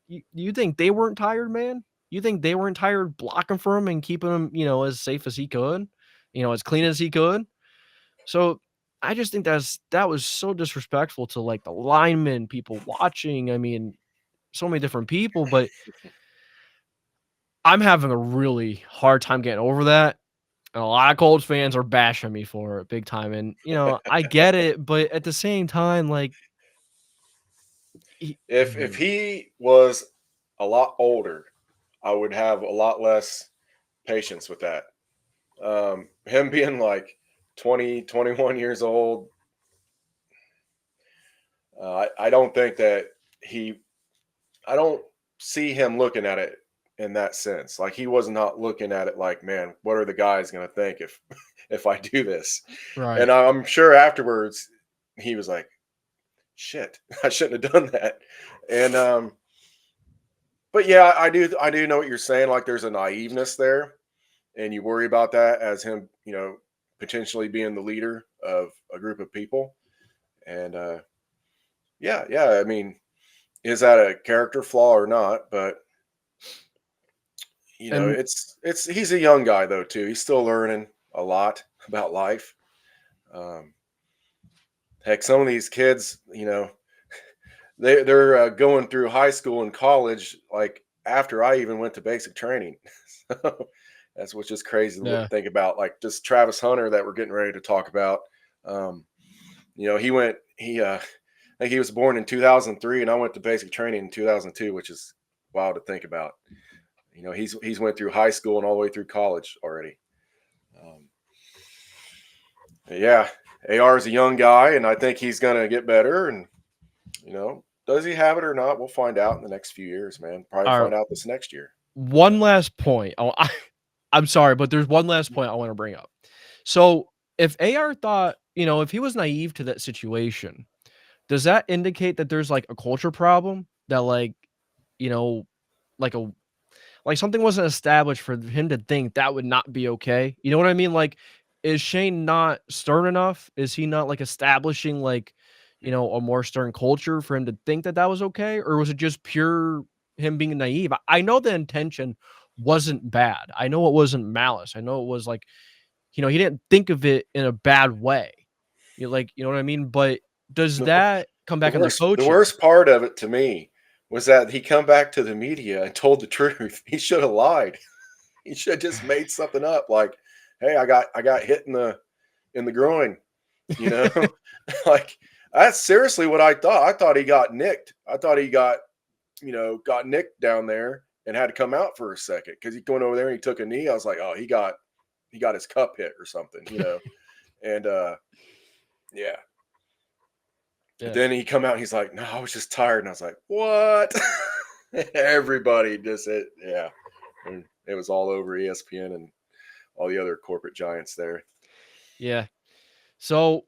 you think they weren't tired, man? You think they weren't tired blocking for him and keeping him, as safe as he could, as clean as he could? So I just think that was so disrespectful to like the linemen, people watching. I mean, so many different people, but I'm having a really hard time getting over that. And a lot of Colts fans are bashing me for it big time. And, I get it, but at the same time, like, If he was a lot older, I would have a lot less patience with that. Him being like 20, 21 years old, I don't think that he, I don't see him looking at it in that sense. Like he was not looking at it like, man, what are the guys going to think if, if I do this? right. And I'm sure afterwards he was like, shit, I shouldn't have done that. And, but yeah, I do know what you're saying. Like there's a naiveness there and you worry about that as him, potentially being the leader of a group of people. And, yeah. I mean, is that a character flaw or not? But And it's he's a young guy though too. He's still learning a lot about life. Um, heck, some of these kids, they're going through high school and college like after I even went to basic training. So that's what's just crazy to yeah, think about. Like just Travis Hunter that we're getting ready to talk about. Um, I think he was born in 2003, and I went to basic training in 2002, which is wild to think about. He's went through high school and all the way through college already. Um, yeah, AR is a young guy, and I think he's gonna get better. And does he have it or not? We'll find out in the next few years, man. Probably all right. find out this next year. One last point. I'm sorry, but there's one last point I want to bring up. So if AR thought, if he was naive to that situation, does that indicate that there's like a culture problem that like, you know, like a like something wasn't established for him to think that would not be okay? You know what I mean? Like, is Shane not stern enough? Is he not like establishing like, a more stern culture for him to think that that was okay? Or was it just pure him being naive? I know the intention wasn't bad. I know it wasn't malice. I know it was like, he didn't think of it in a bad way. You know what I mean? But does The, that come the back on the worst the coaching? worst part of it to me was that he come back to the media and told the truth. He should have lied. He should have just made something up like, "Hey, I got hit in the groin," you know? Like that's seriously what I thought. I thought he got nicked. I thought he got nicked down there and had to come out for a second because he went over there and he took a knee. I was like, oh, he got his cup hit or something. And yeah. But Yeah. then he come out and he's like, no, I was just tired. And I was like, what? Everybody just yeah. And it was all over ESPN and all the other corporate giants there. Yeah. So,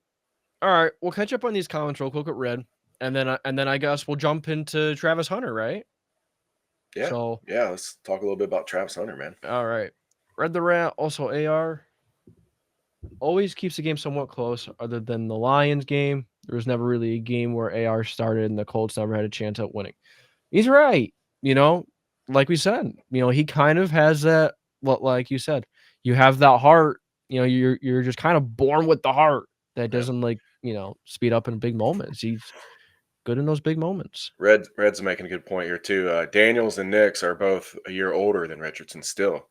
all right, we'll catch up on these comments real quick at Red, and then I guess we'll jump into Travis Hunter, right? Yeah. So, Yeah. Let's talk a little bit about Travis Hunter, man. all right, Red the Rat, also AR, always keeps the game somewhat close. Other than the Lions game, there was never really a game where AR started and the Colts never had a chance at winning. He's right. You know, like we said, he kind of has that. What, like you said, you have that heart. You're just kind of born with the heart that Yeah. doesn't like speed up in big moments. He's good in those big moments. Red's making a good point here too. Daniels and Nix are both a year older than Richardson still.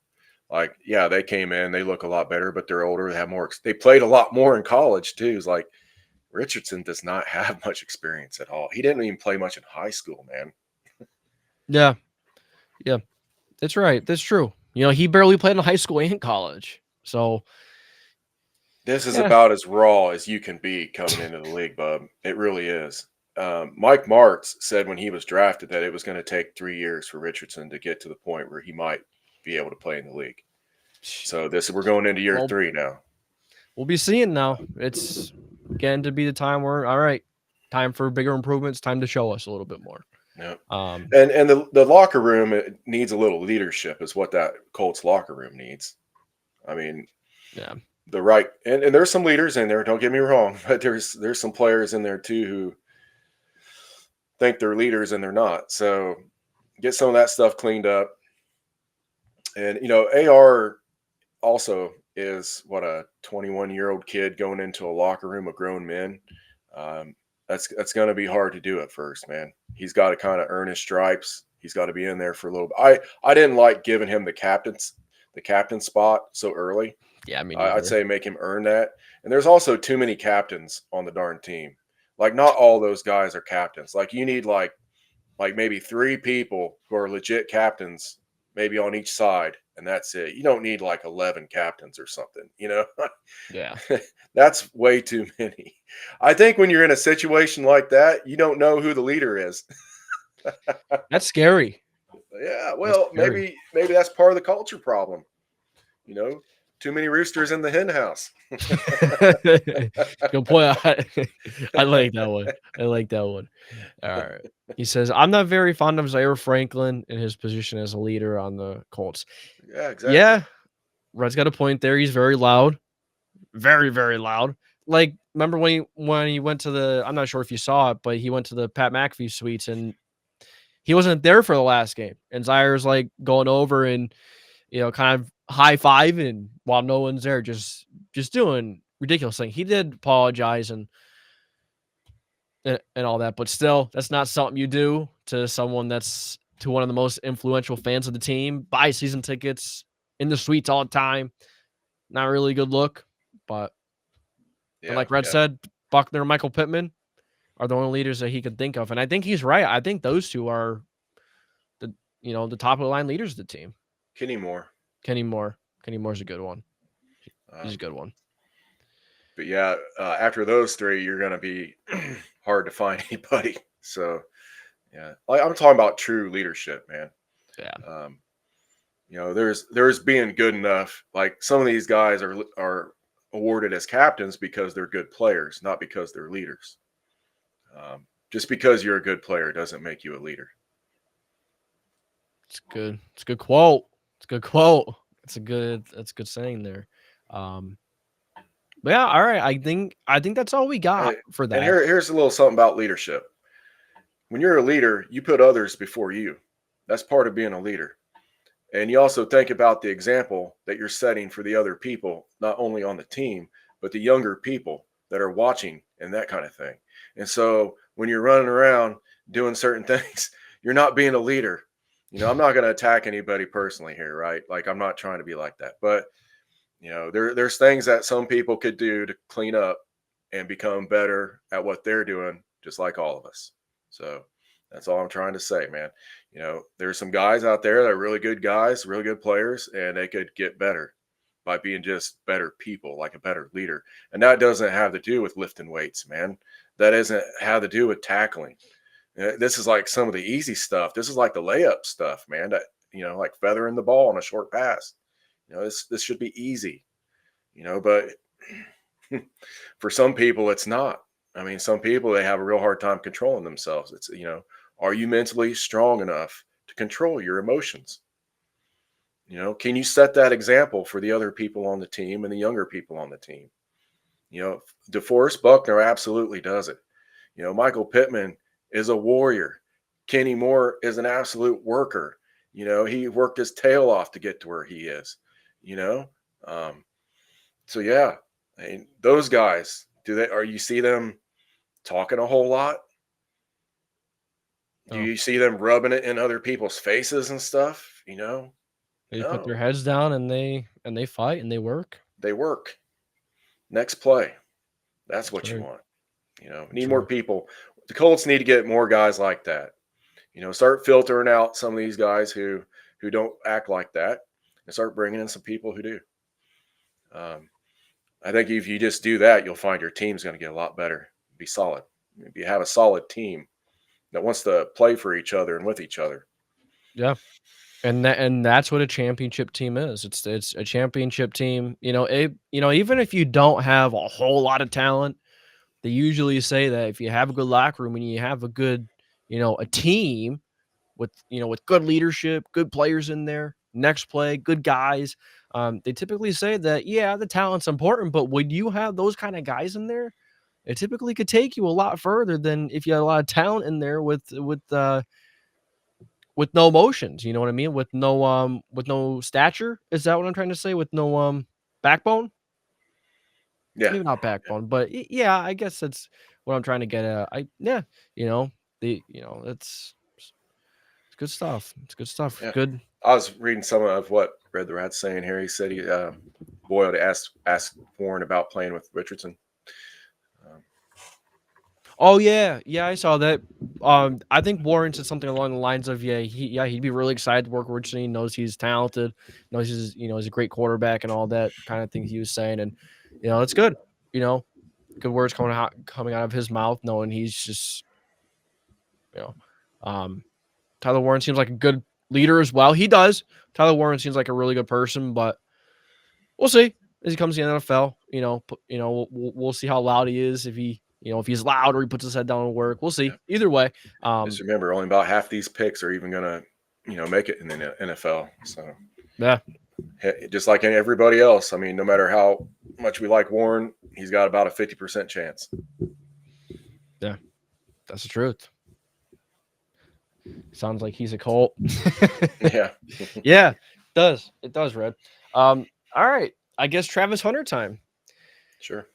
Like, yeah, they came in, they look a lot better, but they're older. They have more. They played a lot more in college too. It's like Richardson does not have much experience at all. He didn't even play much in high school, man. Yeah, yeah, that's right. That's true. He barely played in high school and college. So This is yeah, about as raw as you can be coming into the league, bub. It really is. Mike Martz said when he was drafted that it was going to take 3 years for Richardson to get to the point where he might be able to play in the league. So we're going into year well, 3 now. we'll be seeing now. It's getting to be the time where, all right, time for bigger improvements, time to show us a little bit more. Yeah. And the locker room, it needs a little leadership is what that Colts locker room needs. I mean, yeah, and there's some leaders in there, don't get me wrong, but there's some players in there too who think they're leaders and they're not. So get some of that stuff cleaned up. And AR also is what, a 21-year-old kid going into a locker room of grown men. Um, that's going to be hard to do at first, man. He's got to kind of earn his stripes. He's got to be in there for a little bit. I didn't like giving him the captain spot so early. Yeah, I mean, I'd say make him earn that. And there's also too many captains on the darn team. Like, not all those guys are captains. Like, you need like maybe 3 people who are legit captains, maybe on each side, and that's it. You don't need like 11 captains or something, Yeah. That's way too many. I think when you're in a situation like that, you don't know who the leader is. That's scary. Yeah, well, maybe that's part of the culture problem. Too many roosters in the hen house. Good point. I like that one. All right. He says, I'm not very fond of Zaire Franklin in his position as a leader on the Colts. Yeah, exactly. Yeah, Red's got a point there. He's very loud. Very, very loud. Like, remember when he went to the, I'm not sure if you saw it, but he went to the Pat McAfee suites and he wasn't there for the last game. And Zaire's like going over and, kind of high-fiving while no one's there, just doing ridiculous thing. He did apologize and all that, but still, that's not something you do to someone that's to one of the most influential fans of the team. Buy season tickets in the suites all the time. Not really a good look, but like Red said, Buckner and Michael Pittman are the only leaders that he could think of, and I think he's right. I think those two are the top of the line leaders of the team. Kenny Moore's a good one. He's a good one. But yeah, after those 3, you're going to be hard to find anybody. So, yeah, like, I'm talking about true leadership, man. Yeah. There's being good enough. Like, some of these guys are awarded as captains because they're good players, not because they're leaders. Just because you're a good player doesn't make you a leader. It's good. It's a good quote. That's a good saying there. But yeah, all right. I think that's all we got for that. And here's a little something about leadership. When you're a leader, you put others before you. That's part of being a leader. And you also think about the example that you're setting for the other people, not only on the team, but the younger people that are watching and that kind of thing. And so when you're running around doing certain things, you're not being a leader. I'm not going to attack anybody personally here, right? Like, I'm not trying to be like that. But, there's things that some people could do to clean up and become better at what they're doing, just like all of us. So that's all I'm trying to say, man. There's some guys out there that are really good guys, really good players, and they could get better by being just better people, like a better leader. And that doesn't have to do with lifting weights, man. That doesn't have to do with tackling. This is like some of the easy stuff. This is like the layup stuff, man. That, like feathering the ball on a short pass. This should be easy, but for some people it's not. I mean, some people, they have a real hard time controlling themselves. It's, are you mentally strong enough to control your emotions? Can you set that example for the other people on the team and the younger people on the team? DeForest Buckner absolutely does it. Michael Pittman is a warrior. Kenny Moore is an absolute worker. He worked his tail off to get to where he is. So yeah, I mean, those guys, you see them talking a whole lot? Do you see them rubbing it in other people's faces and stuff? They put their heads down and they fight and they work. Next play. That's what you want. Need more people. The Colts need to get more guys like that. Start filtering out some of these guys who don't act like that and start bringing in some people who do. I think if you just do that, you'll find your team's going to get a lot better, be solid. If you have a solid team that wants to play for each other and with each other. Yeah. And that's what a championship team is. It's a championship team. Even if you don't have a whole lot of talent they usually say that if you have a good locker room and you have a good, a team with, with good leadership, good players in there, next play, good guys, they typically say that, yeah, the talent's important, but when you have those kind of guys in there, it typically could take you a lot further than if you had a lot of talent in there with no emotions, you know what I mean? With no stature. Is that what I'm trying to say? With no backbone? Yeah, Maybe not backbone, but yeah, I guess that's what I'm trying to get at. Yeah, you know, it's good stuff. It's good stuff. yeah. Good. I was reading some of what Red the Rat's saying here. He said Boyle to ask Warren about playing with Richardson. Um, Oh yeah, yeah, I saw that. I think Warren said something along the lines of, he'd be really excited to work with Richardson. He knows he's talented, knows he's a great quarterback and all that kind of thing he was saying, and it's good. You know, good words coming out of his mouth, knowing he's just, you know, um, Tyler Warren seems like a good leader as well. He does. Tyler Warren seems like a really good person, but we'll see as he comes to the NFL. We'll see how loud he is. If he's loud or he puts his head down and work. We'll see. yeah. Either way, Just remember, only about half these picks are even gonna, make it in the NFL. So yeah, just like everybody else, I mean, no matter how much we like Warren, he's got about a 50% chance. yeah, that's the truth. Sounds like he's a Colt. Yeah, Yeah, it does, Red. All right, I guess Travis Hunter time. sure.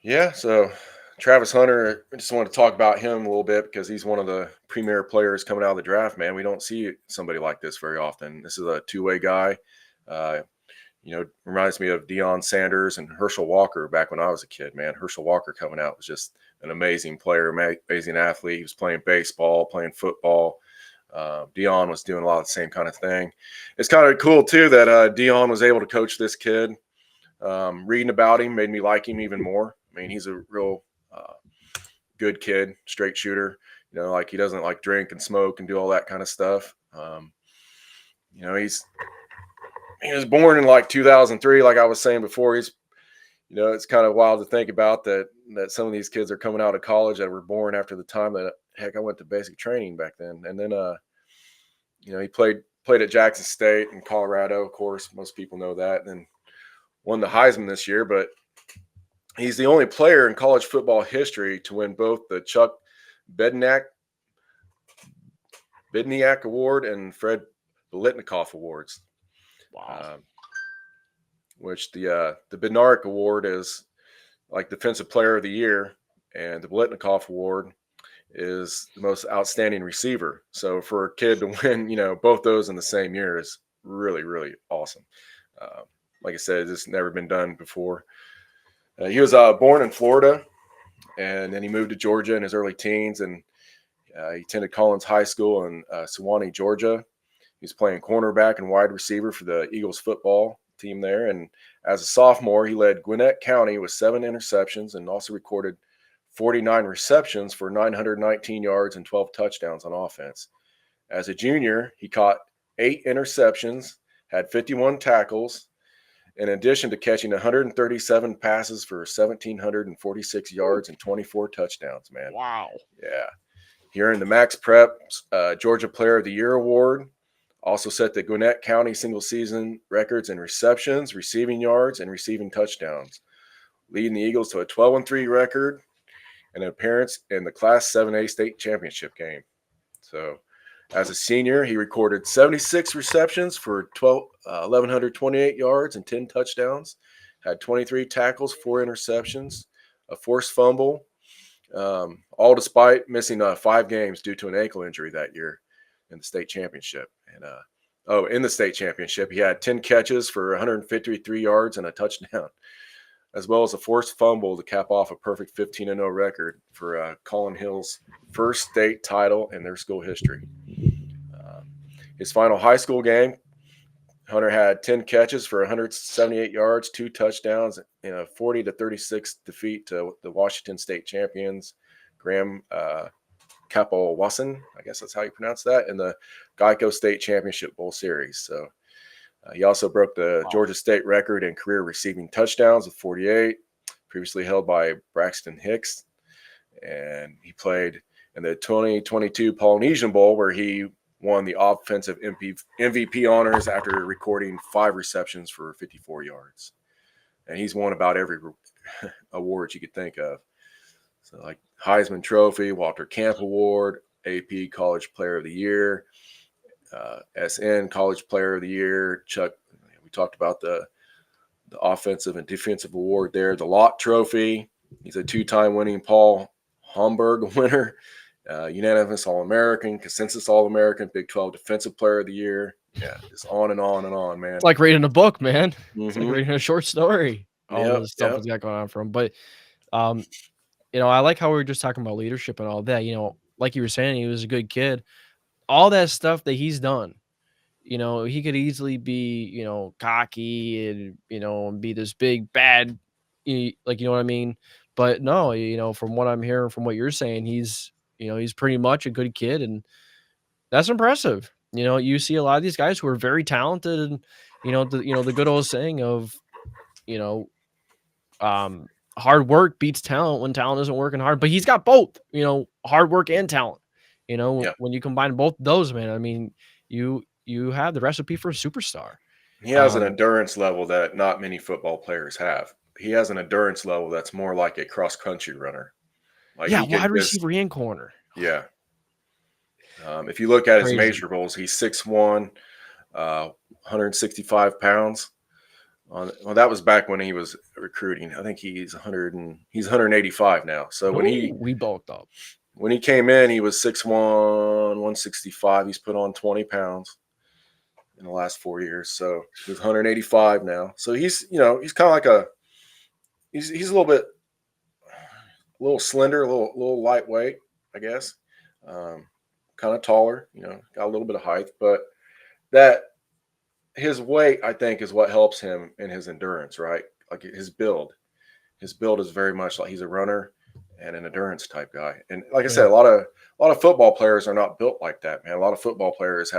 Yeah, so Travis Hunter, I just want to talk about him a little bit because he's one of the premier players coming out of the draft, man. We don't see somebody like this very often. This is a two-way guy. Uh, reminds me of Deion Sanders and Herschel Walker back when I was a kid, man. Herschel Walker coming out was just an amazing player, amazing athlete. He was playing baseball, playing football. Deion was doing a lot of the same kind of thing. It's kind of cool, too, that Deion was able to coach this kid. Reading about him made me like him even more. I mean, he's a real good kid, straight shooter. Like he doesn't like drink and smoke and do all that kind of stuff. He was born in like 2003, like I was saying before. It's kind of wild to think about that some of these kids are coming out of college that were born after the time that I went to basic training back then. And then he played at Jackson State in Colorado, of course. Most people know that. And then won the Heisman this year, but he's the only player in college football history to win both the Chuck Bednarik Award and Fred Biletnikoff Awards. Wow. Which the Bednarik Award is like Defensive Player of the Year, and the Biletnikoff Award is the most outstanding receiver. So for a kid to win, both those in the same year is really, really awesome. Like I said, this has never been done before. He was born in Florida, and then he moved to Georgia in his early teens, and he attended Collins High School in Sewanee, Georgia. He's playing cornerback and wide receiver for the Eagles football team there. And as a sophomore, he led Gwinnett County with 7 interceptions and also recorded 49 receptions for 919 yards and 12 touchdowns on offense. As a junior, he caught 8 interceptions, had 51 tackles, in addition to catching 137 passes for 1,746 yards and 24 touchdowns, man. Wow. Yeah. He earned the Max Prep Georgia Player of the Year award. Also set the Gwinnett County single-season records in receptions, receiving yards, and receiving touchdowns, leading the Eagles to a 12-3 record and an appearance in the Class 7A state championship game. So as a senior, he recorded 76 receptions for 1,128 yards and 10 touchdowns, had 23 tackles, 4 interceptions, a forced fumble, all despite missing 5 games due to an ankle injury that year in the state championship. And in the state championship, he had 10 catches for 153 yards and a touchdown, as well as a forced fumble to cap off a perfect 15-0 record for Collin Hill's first state title in their school history. His final high school game, Hunter had 10 catches for 178 yards, 2 touchdowns, in a 40-36 defeat to the Washington State champions, Graham Kapowassin, I guess that's how you pronounce that, in the Geico State Championship Bowl Series. So he also broke the Georgia State record in career receiving touchdowns with 48, previously held by Braxton Hicks, and he played in the 2022 Polynesian Bowl, where he won the offensive MVP honors after recording 5 receptions for 54 yards. And he's won about every award you could think of. So like Heisman Trophy, Walter Camp Award, AP College Player of the Year, SN College Player of the Year. Chuck, we talked about the offensive and defensive award there. The Lott Trophy. He's a 2-time winning Paul Homburg winner. Unanimous All-American, consensus All-American, Big 12 Defensive Player of the Year. Yeah, just on and on and on, man. It's like reading a book, man. Mm-hmm. It's like reading a short story. All the stuff he's got going on from. But, I like how we were just talking about leadership and all that. Like you were saying, he was a good kid. All that stuff that he's done, he could easily be, cocky and, and be this big bad, you know what I mean? But no, from what I'm hearing, from what you're saying, he's pretty much a good kid, and that's impressive. You see a lot of these guys who are very talented, and the good old saying of, hard work beats talent when talent isn't working hard. But he's got both, hard work and talent. When you combine both those, man, I mean, you have the recipe for a superstar. He has an endurance level that not many football players have. He has an endurance level that's more like a cross-country runner. Like wide receiver and corner. Yeah. If you look at his measurables, he's 6'1", 165 pounds. Well, that was back when he was recruiting. I think he's 185 now. So we bulked up. When he came in, he was 6'1", 165. He's put on 20 pounds in the last 4 years. So he's 185 now. So he's kind of like he's a little slender, a little lightweight, I guess. Kind of taller, got a little bit of height, but that his weight, I think, is what helps him in his endurance, right? Like his build. His build is very much like he's a runner and an endurance type guy. And like I said, a lot of football players are not built like that, man. A lot of football players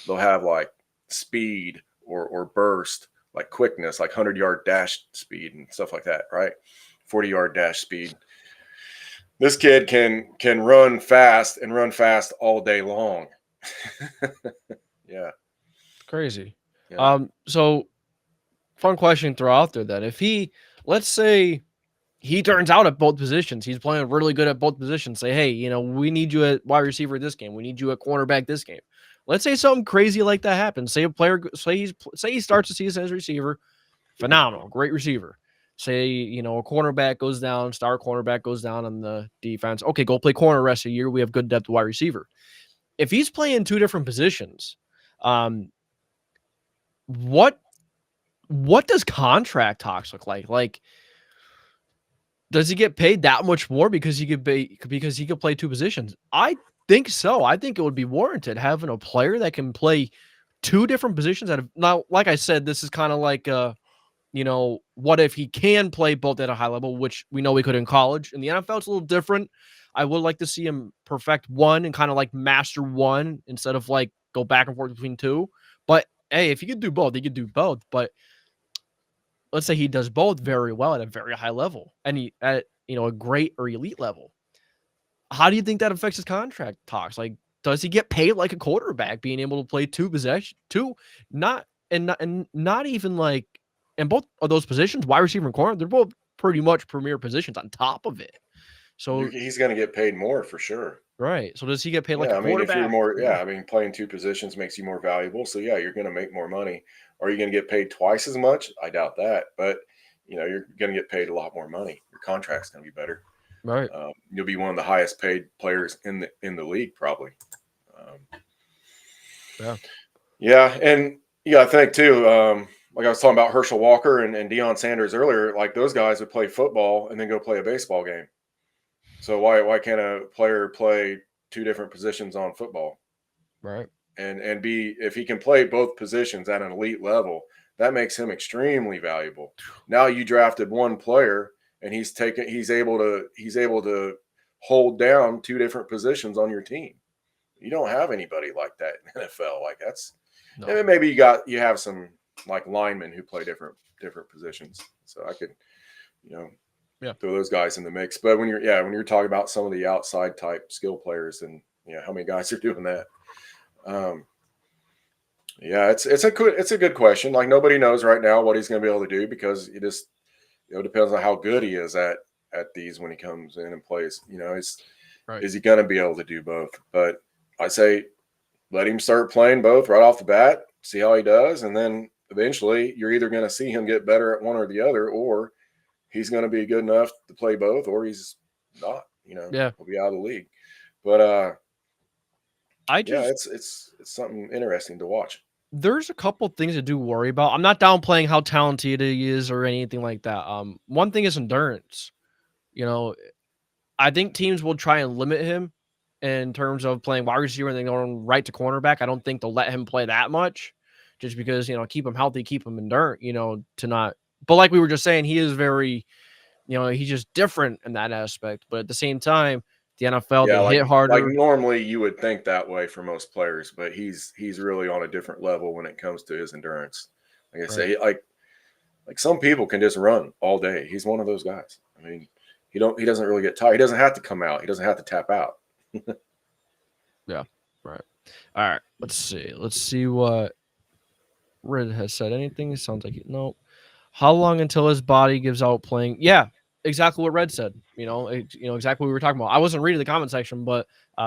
they'll have like speed or burst, like quickness, like 100-yard dash speed and stuff like that, right? 40-yard dash speed. This kid can run fast and run fast all day long. Yeah. Crazy. Yeah. So fun question to throw out there then. If let's say he turns out at both positions, he's playing really good at both positions. Say, hey, we need you at wide receiver this game. We need you at cornerback this game. Let's say something crazy like that happens. Say he starts the season as a receiver. Phenomenal. Great receiver. Say, a cornerback goes down, star cornerback goes down on the defense. Okay, go play corner rest of the year. We have good depth wide receiver. If he's playing 2 different positions, what does contract talks look like? Like, does he get paid that much more because he could play 2 positions? I think so. I think it would be warranted having a player that can play 2 different positions. Now, like I said, this is kind of like what if he can play both at a high level, which we know he could in college. In the NFL, it's a little different. I would like to see him perfect one and kind of like master one instead of like go back and forth between 2. But hey, if he could do both, he could do both. But let's say he does both very well at a very high level and he at a great or elite level. How do you think that affects his contract talks? Like, does he get paid like a quarterback being able to play 2 possessions, not even like in both of those positions, wide receiver and corner, they're both pretty much premier positions on top of it. So he's going to get paid more for sure. Right. So does he get paid like a quarterback? If you're playing 2 positions makes you more valuable. So yeah, you're going to make more money. Are you going to get paid twice as much? I doubt that. But you're going to get paid a lot more money. Your contract's going to be better. Right. You'll be one of the highest paid players in the league probably. Yeah, and I think too. Like I was talking about Herschel Walker and Deion Sanders earlier, like those guys would play football and then go play a baseball game. So why can't a player play 2 different positions on football? Right. And if he can play both positions at an elite level, that makes him extremely valuable. Now you drafted one player and he's able to hold down 2 different positions on your team. You don't have anybody like that in NFL. Like that's and maybe you have some like linemen who play different positions. So I could, Yeah. throw those guys in the mix. But when you're talking about some of the outside type skill players, and how many guys are doing that? It's a good question. Like nobody knows right now what he's going to be able to do because it just depends on how good he is at these when he comes in and plays. Is he going to be able to do both? But I say let him start playing both right off the bat, see how he does, and then eventually you're either going to see him get better at one or the other, or he's going to be good enough to play both, or he's not. He'll be out of the league. But it's something interesting to watch. There's a couple things I do worry about. I'm not downplaying how talented he is or anything like that. One thing is endurance. I think teams will try and limit him in terms of playing wide receiver and then going right to cornerback. I don't think they'll let him play that much just because, keep him healthy, keep him endurant, to not. But like we were just saying, he is very, he's just different in that aspect. But at the same time, the NFL, they hit harder. Like normally you would think that way for most players, but he's really on a different level when it comes to his endurance. Like I say, like some people can just run all day. He's one of those guys. I mean, he doesn't really get tired. He doesn't have to come out. He doesn't have to tap out. Yeah. Right. All right. Let's see what Red has said. Anything? It sounds like no. How long until his body gives out playing? Yeah, exactly what Red said. Exactly what we were talking about. I wasn't reading the comment section, but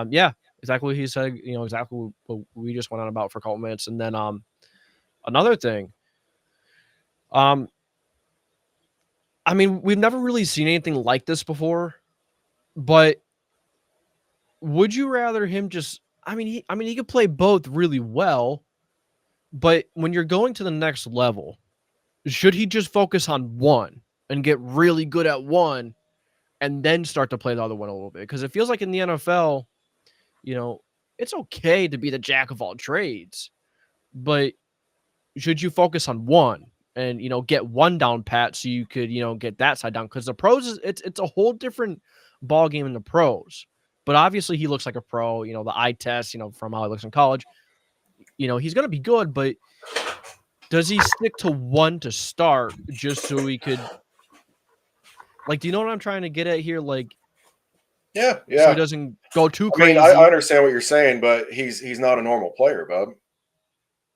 yeah, exactly what he said. Exactly what we just went on about for a couple minutes, and then another thing. I mean, we've never really seen anything like this before, but would you rather him just? I mean, he could play both really well, but when you're going to the next level, should he just focus on one and get really good at one and then start to play the other one a little bit? Because it feels like in the NFL, it's okay to be the jack of all trades, but should you focus on one and, get one down pat so you could, get that side down? Because the pros, it's a whole different ball game in the pros. But obviously he looks like a pro, the eye test, from how he looks in college. He's going to be good, but does he stick to one to start just so he could, like, do you know what I'm trying to get at here? Like, yeah. so he doesn't go too I mean, crazy. I understand what you're saying, but he's not a normal player, bub.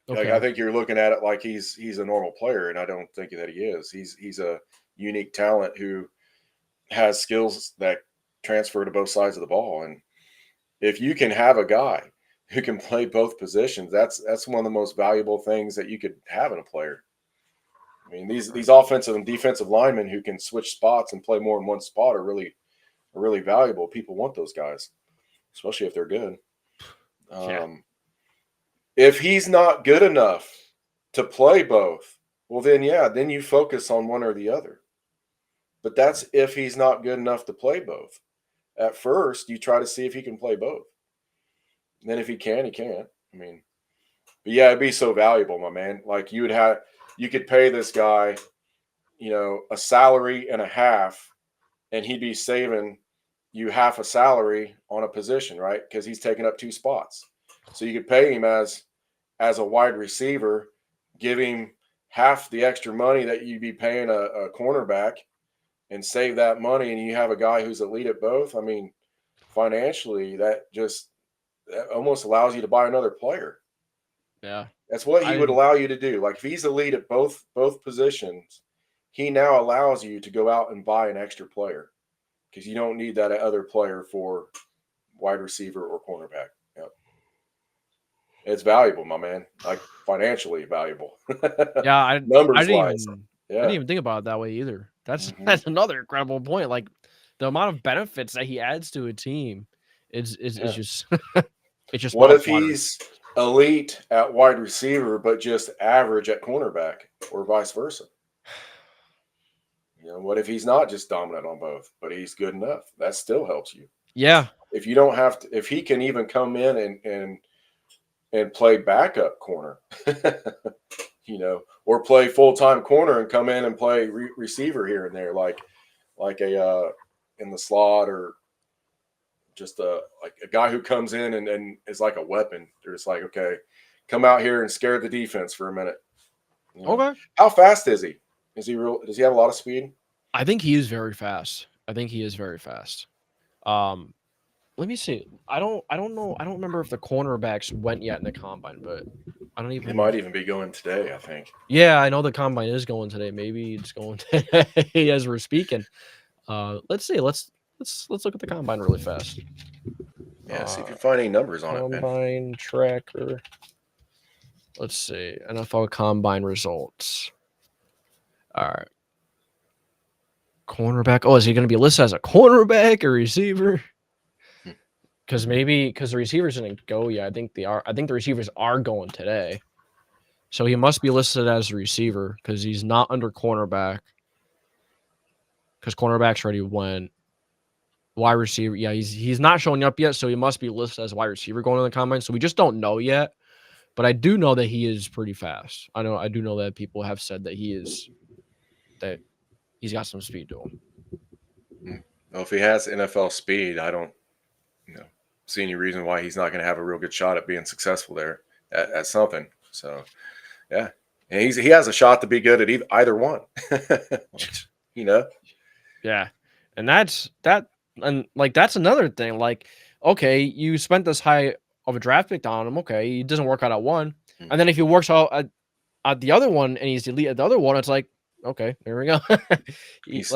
Okay. Like I think you're looking at it like he's a normal player, and I don't think that he is. He's a unique talent who has skills that transfer to both sides of the ball. And if you can have a guy who can play both positions, that's one of the most valuable things that you could have in a player. I mean, these offensive and defensive linemen who can switch spots and play more in one spot are really valuable. People want those guys, especially if they're good. If he's not good enough to play both, well, then you focus on one or the other. But that's if he's not good enough to play both. At first, you try to see if he can play both. And then if he can, he can. I mean, but yeah, it'd be so valuable, my man. Like you could pay this guy, a salary and a half, and he'd be saving you half a salary on a position, right? Because he's taking up two spots. So you could pay him as a wide receiver, give him half the extra money that you'd be paying a cornerback and save that money, and you have a guy who's elite at both. I mean, financially, that almost allows you to buy another player. Yeah. That's what he would allow you to do. Like if he's elite at both positions, he now allows you to go out and buy an extra player because you don't need that other player for wide receiver or cornerback. Yep. It's valuable, my man. Like financially valuable. Yeah, numbers wise. I didn't even think about it that way either. That's another incredible point. Like the amount of benefits that he adds to a team is just it's just. What if he's elite at wide receiver but just average at cornerback, or vice versa? What if he's not just dominant on both, but he's good enough? That still helps you. Yeah. If you don't have to, if he can even come in and play backup corner, or play full-time corner and come in and play receiver here and there, like a in the slot, or just a guy who comes in and is like a weapon. They're just like, okay, come out here and scare the defense for a minute. Okay. How fast is he? Is he real? Does he have a lot of speed? I think he is very fast. I think he is very fast. Um, Let me see. I don't know. I don't remember if the cornerbacks went yet in the combine, but I don't They even. might even be going today, I think. Yeah, I know the combine is going today. Maybe it's going today as we're speaking. Let's see. Let's look at the combine really fast. Yeah, see if Uh, you find any numbers on it, man. Combine tracker. Let's see. NFL combine results. All right. Cornerback. Oh, is he going to be listed as a cornerback or receiver? Hmm. Because the receivers didn't go yet. I think they are. I think the receivers are going today. So he must be listed as a receiver because he's not under cornerback. Because cornerbacks already went. Wide receiver. Yeah, he's not showing up yet, so he must be listed as wide receiver going in the combine. So we just don't know yet. But I do know that he is pretty fast. I do know that people have said that he's got some speed to him. Well, if he has NFL speed, I don't see any reason why he's not going to have a real good shot at being successful there at something. So, yeah. And he has a shot to be good at either one. Which, Yeah. And that's another thing. Like, okay, you spent this high of a draft pick on him. Okay, he doesn't work out at one. And then if he works out at the other one and he's elite at the other one, it's like, okay, there we go. He's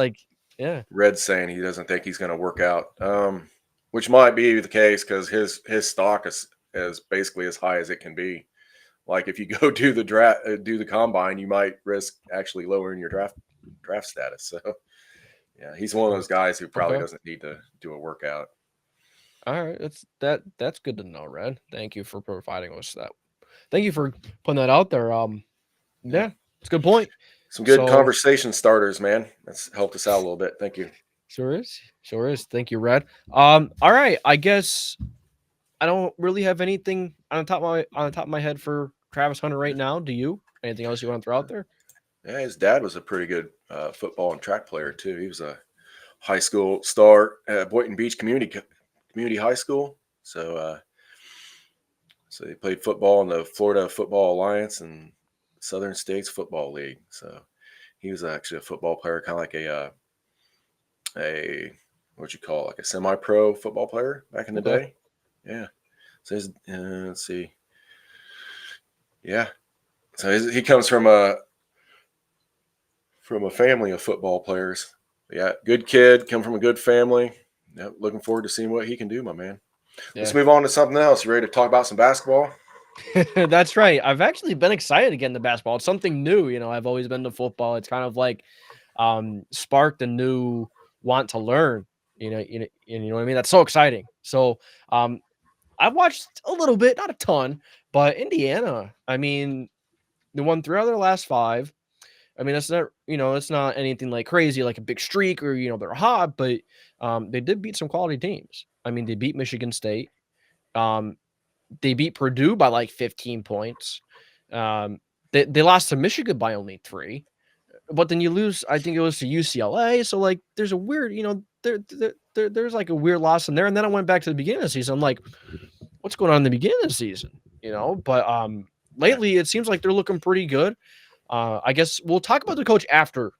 yeah. Red saying he doesn't think he's going to work out, which might be the case because his stock is basically as high as it can be. Like if you go do the combine, you might risk actually lowering your draft status. So yeah, he's one of those guys who probably doesn't need to do a workout. All right, that's good to know, Red. Thank you for providing us that. Thank you for putting that out there. Yeah, it's a good point. Some good conversation starters, man. That's helped us out a little bit. Thank you. Sure is. Thank you, Red. All right. I guess I don't really have anything on the top of my head for Travis Hunter right now. Do you? Anything else you want to throw out there? Yeah, his dad was a pretty good football and track player too. He was a high school star at Boynton Beach Community High School. So he played football in the Florida Football Alliance and Southern States Football League. So he was actually a football player, kind of like a what you call it, like a semi-pro football player back in the day. Yeah. So let's see. Yeah. So he comes from a family of football players. Yeah, good kid, come from a good family. Yeah, looking forward to seeing what he can do, my man. Yeah. Let's move on to something else. You ready to talk about some basketball? That's right. I've actually been excited to get into basketball. It's something new. I've always been to football. It's kind of like sparked a new want to learn. You know what I mean? That's so exciting. So I've watched a little bit, not a ton, but Indiana. I mean, they won 3 out of their last 5. I mean, it's not anything like crazy, like a big streak or they're hot, but they did beat some quality teams. I mean, they beat Michigan State. They beat Purdue by like 15 points. They lost to Michigan by only 3, but then you lose. I think it was to UCLA. So like, there's a weird, there's like a weird loss in there. And then I went back to the beginning of the season. I'm like, what's going on in the beginning of the season? But lately it seems like they're looking pretty good. I guess we'll talk about the coach after,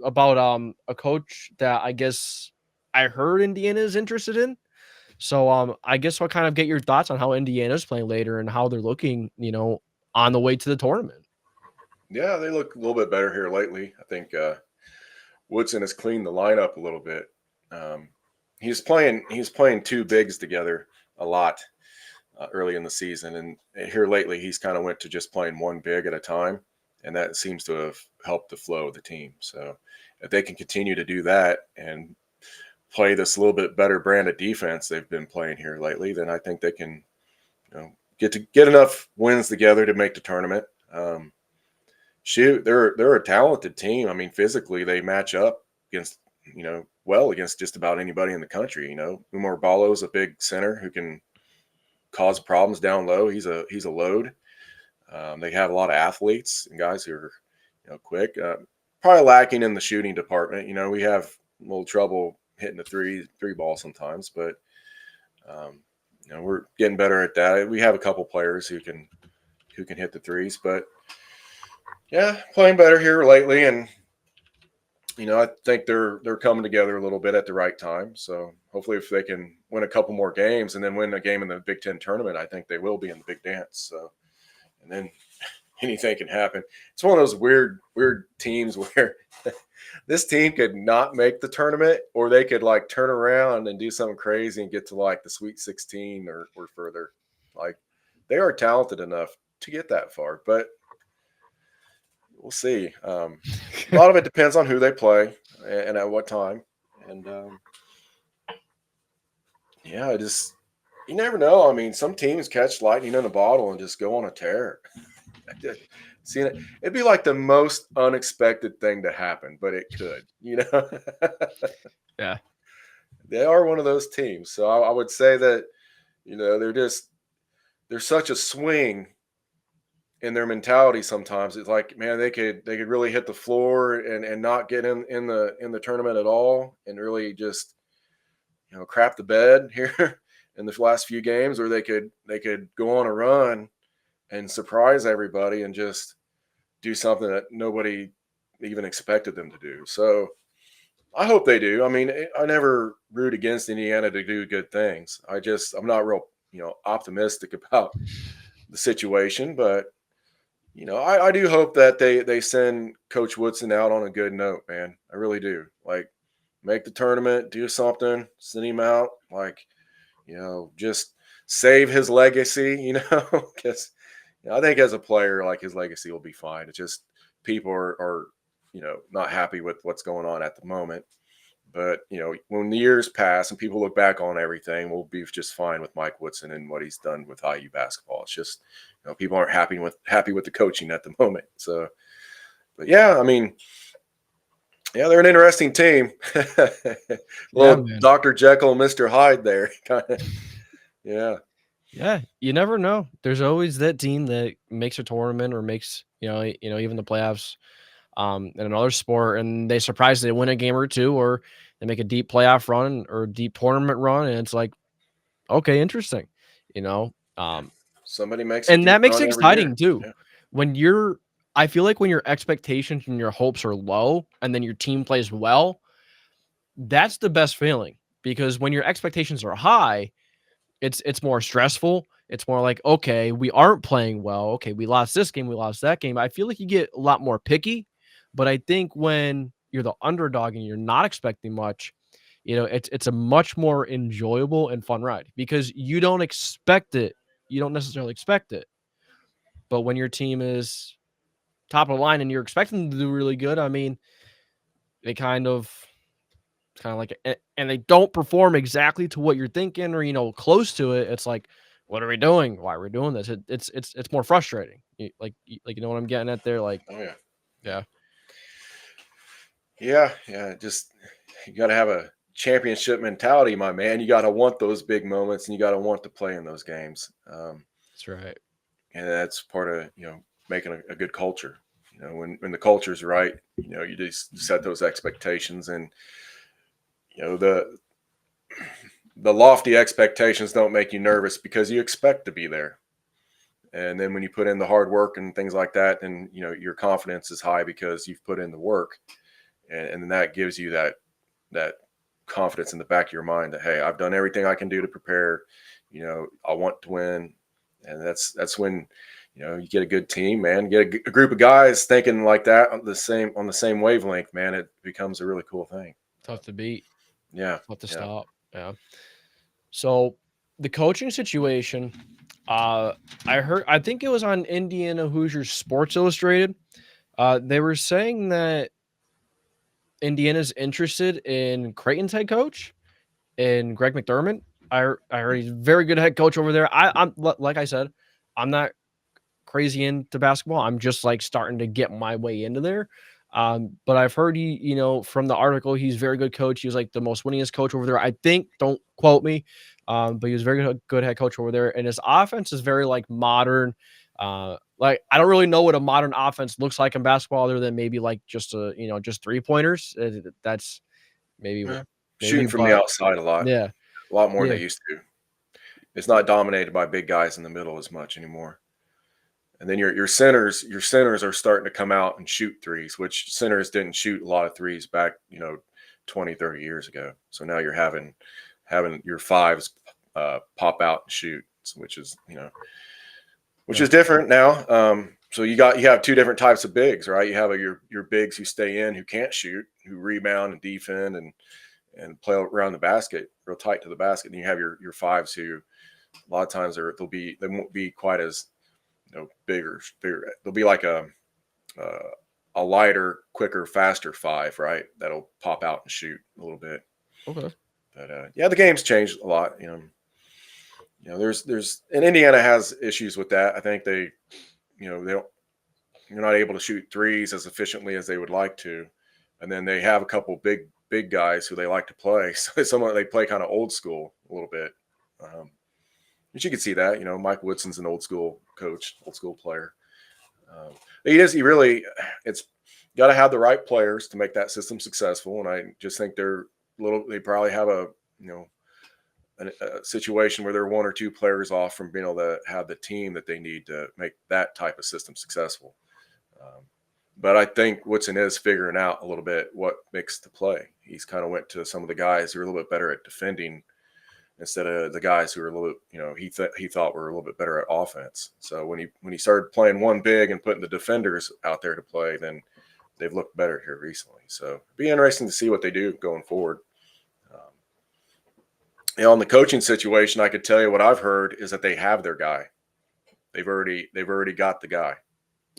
about a coach that I guess I heard Indiana is interested in. So I guess I'll kind of get your thoughts on how Indiana's playing later and how they're looking, on the way to the tournament. Yeah, they look a little bit better here lately. I think Woodson has cleaned the lineup a little bit. He's playing 2 bigs together a lot early in the season, and here lately he's kind of went to just playing 1 big at a time, and that seems to have helped the flow of the team. So if they can continue to do that and play this little bit better brand of defense they've been playing here lately, then I think they can get enough wins together to make the tournament. They're a talented team. I mean, physically they match up against against just about anybody in the country. Umar Ballo's a big center who can cause problems down low. He's a load. They have a lot of athletes and guys who are quick. Probably lacking in the shooting department. We have a little trouble hitting the three ball sometimes, but we're getting better at that. We have a couple players who can hit the threes, but yeah, playing better here lately. And I think they're coming together a little bit at the right time. So hopefully, if they can win a couple more games and then win a game in the Big Ten tournament, I think they will be in the big dance. So, and then anything can happen. It's one of those weird teams where this team could not make the tournament, or they could like turn around and do something crazy and get to like the Sweet 16 or further. Like they are talented enough to get that far, but we'll see. A lot of it depends on who they play and at what time. And yeah, you never know. I mean, some teams catch lightning in a bottle and just go on a tear. Seeing it, it'd be like the most unexpected thing to happen, but it could. Yeah. They are one of those teams. So I would say that, there's such a swing in their mentality sometimes. It's like, man, they could really hit the floor and not get in the tournament at all and really just crap the bed here in the last few games, or they could go on a run and surprise everybody and just do something that nobody even expected them to do. So I hope they do. I mean, I never root against Indiana to do good things. I'm not real, optimistic about the situation, but I do hope that they send Coach Woodson out on a good note, man. I really do. Like, make the tournament, do something, send him out, like, just save his legacy, because I think as a player, like his legacy will be fine. It's just people are not happy with what's going on at the moment. But when the years pass and people look back on everything, we'll be just fine with Mike Woodson and what he's done with IU basketball. It's just people aren't happy with the coaching at the moment. So, but yeah, I mean, yeah, they're an interesting team. Little Dr. Jekyll and Mr. Hyde there, kind of. Yeah. Yeah, you never know. There's always that team that makes a tournament or makes even the playoffs in another sport, and they surprise, they win a game or two, or they make a deep playoff run or deep tournament run, and it's like, okay, interesting, Somebody makes a and deep that makes run it every year. exciting too. Yeah. I feel like when your expectations and your hopes are low, and then your team plays well, that's the best feeling, because when your expectations are high, it's more stressful. It's more like, okay, we aren't playing well. Okay, we lost this game, we lost that game. I feel like you get a lot more picky, but I think when you're the underdog and you're not expecting much, it's a much more enjoyable and fun ride, because you don't expect it. You don't necessarily expect it. But when your team is top of the line and you're expecting them to do really good, I mean, they it's kind of like, and they don't perform exactly to what you're thinking, or close to it. It's like, what are we doing? Why are we doing this? It's more frustrating. Like you know what I'm getting at there? Like, Oh yeah. yeah, Yeah. Just you got to have a championship mentality, my man. You got to want those big moments, and you got to want to play in those games. that's right. And that's part of making a good culture. When the culture's right, you just set those expectations, and the lofty expectations don't make you nervous because you expect to be there. And then when you put in the hard work and things like that, then your confidence is high because you've put in the work, and then that gives you that confidence in the back of your mind that, hey, I've done everything I can do to prepare. I want to win, and that's when you get a good team, man. Get a group of guys thinking like that on the same wavelength, man. It becomes a really cool thing. Tough to beat. Yeah, Tough to stop. Yeah. So the coaching situation, I think it was on Indiana Hoosiers Sports Illustrated. They were saying that Indiana's interested in Creighton's head coach, and Greg McDermott. I heard he's a very good head coach over there. I'm like I said, I'm not crazy into basketball. I'm just like starting to get my way into there. But I've heard from the article, he's a very good coach. He was like the most winningest coach over there, I think. Don't quote me. But he was a very good head coach over there, and his offense is very like modern. Like, I don't really know what a modern offense looks like in basketball, other than maybe like just just 3-pointers. That's maybe yeah. what Shooting from the outside a lot yeah. more than Yeah. they used to. It's not dominated by big guys in the middle as much anymore. And then your centers are starting to come out and shoot threes, which centers didn't shoot a lot of threes back, 20, 30 years ago. So now you're having your fives pop out and shoot, which is different now. So you have two different types of bigs, right? You have your bigs who stay in, who can't shoot, who rebound and defend and play around the basket, real tight to the basket. And you have your fives who a lot of times they won't be quite as bigger. They'll be like a lighter, quicker, faster five, right? That'll pop out and shoot a little bit. Okay. But the game's changed a lot. There's and Indiana has issues with that. I think they you're not able to shoot threes as efficiently as they would like to, and then they have a couple big guys who they like to play. So they play kind of old school a little bit. But you can see that, Mike Woodson's an old school coach, old school player. It's got to have the right players to make that system successful. And I just think they probably have a situation where they're one or two players off from being able to have the team that they need to make that type of system successful. But I think Woodson is figuring out a little bit what makes the play. He's kind of went to some of the guys who are a little bit better at defending instead of the guys who are a little bit, he thought were a little bit better at offense. So when he started playing one big and putting the defenders out there to play, then they've looked better here recently. So it'd be interesting to see what they do going forward. On the coaching situation, I could tell you what I've heard is that they have their guy. They've already got the guy.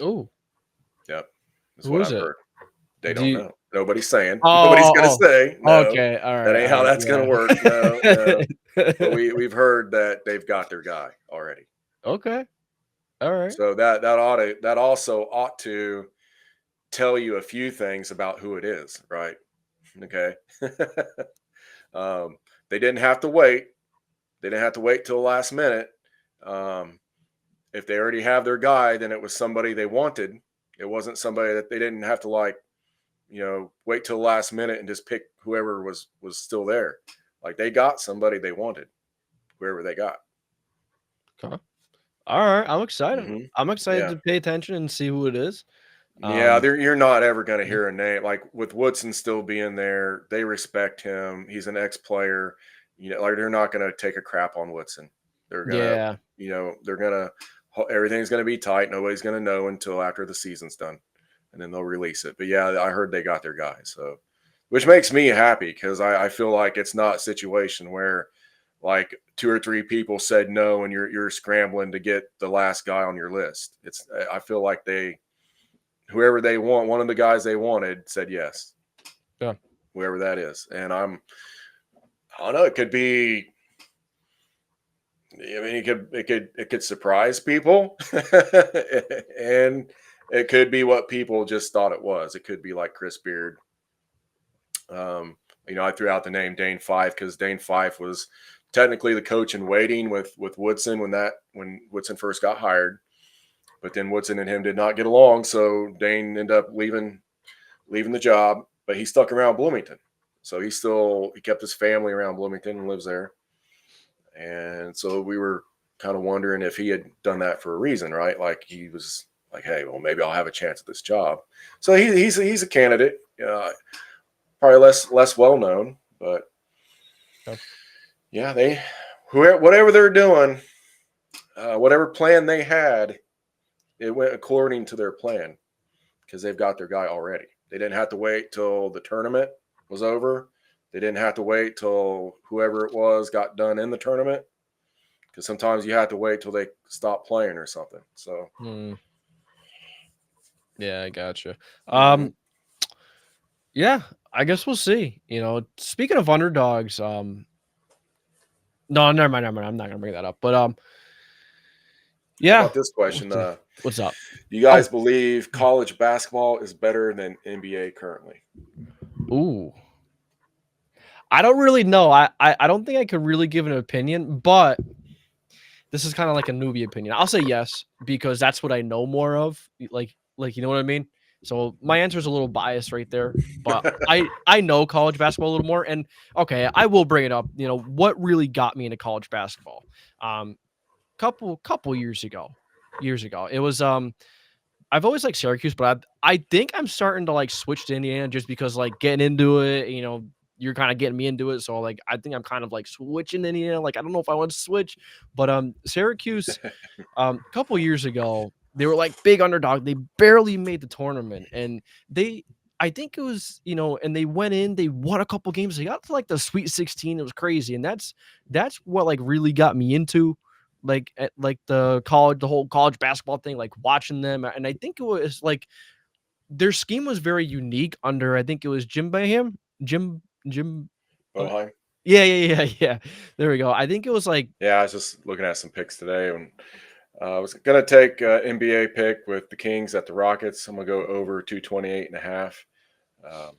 Oh, yep. That's Who what is I've it? heard. They don't know. Nobody's saying. Oh, Nobody's going to say. No, okay, all right. that ain't how that's going to work. No. But we've heard that they've got their guy already. Okay. All right. So that also ought to tell you a few things about who it is, right? Okay. They didn't have to wait. They didn't have to wait till the last minute. If they already have their guy, then it was somebody they wanted. It wasn't somebody that they didn't have to wait till the last minute and just pick whoever was still there. Like they got somebody they wanted, whoever they got. Okay. All right. I'm excited. Mm-hmm. I'm excited to pay attention and see who it is. You're not ever going to hear a name like with Woodson still being there. They respect him. He's an ex-player. They're not going to take a crap on Woodson. They're going to, everything's going to be tight. Nobody's going to know until after the season's done, and then they'll release it. But yeah, I heard they got their guy. So, which makes me happy because I feel like it's not a situation where like two or three people said no and you're scrambling to get the last guy on your list. I feel like whoever they want, one of the guys they wanted said yes. Yeah. Whoever that is. And I don't know, it could be, it could surprise people and it could be what people just thought it was. It could be like Chris Beard. I threw out the name Dane Fife because Dane Fife was technically the coach in waiting with Woodson when Woodson first got hired. But then Woodson and him did not get along, so Dane ended up leaving the job. But he stuck around Bloomington, so he kept his family around Bloomington and lives there. And so we were kind of wondering if he had done that for a reason, right? Like he was like, hey, well, maybe I'll have a chance at this job. So he's a candidate, probably less well known, but yeah, whatever they're doing, whatever plan they had. It went according to their plan because they've got their guy already. They didn't have to wait till the tournament was over. They didn't have to wait till whoever it was got done in the tournament because sometimes you have to wait till they stop playing or something. So, yeah, I gotcha. Yeah, I guess we'll see. Speaking of underdogs, no, never mind. I'm not gonna bring that up. But yeah. How about this question? What's up? You guys believe college basketball is better than NBA currently? Ooh. I don't really know. I don't think I could really give an opinion, but this is kind of like a newbie opinion. I'll say yes because that's what I know more of. Like you know what I mean? So my answer is a little biased right there, but I know college basketball a little more. And okay, I will bring it up. What really got me into college basketball? Couple years ago, Years ago. It was I've always liked Syracuse, but I think I'm starting to like switch to Indiana just because like getting into it, you're kind of getting me into it. So like I think I'm kind of like switching to Indiana. Like I don't know if I want to switch, but Syracuse a couple years ago, they were like big underdog. They barely made the tournament, and I think it was, and they went in, they won a couple games. They got to like the Sweet 16. It was crazy, and that's what like really got me into like the whole college basketball thing, like watching them. And I think it was like their scheme was very unique under, I think it was Jim Boeheim, Jim. uh, Boheim. yeah. There we go. I think it was like Yeah, I was just looking at some picks today, and I was going to take NBA pick with the Kings at the Rockets. I'm going to go over 228.5. Um,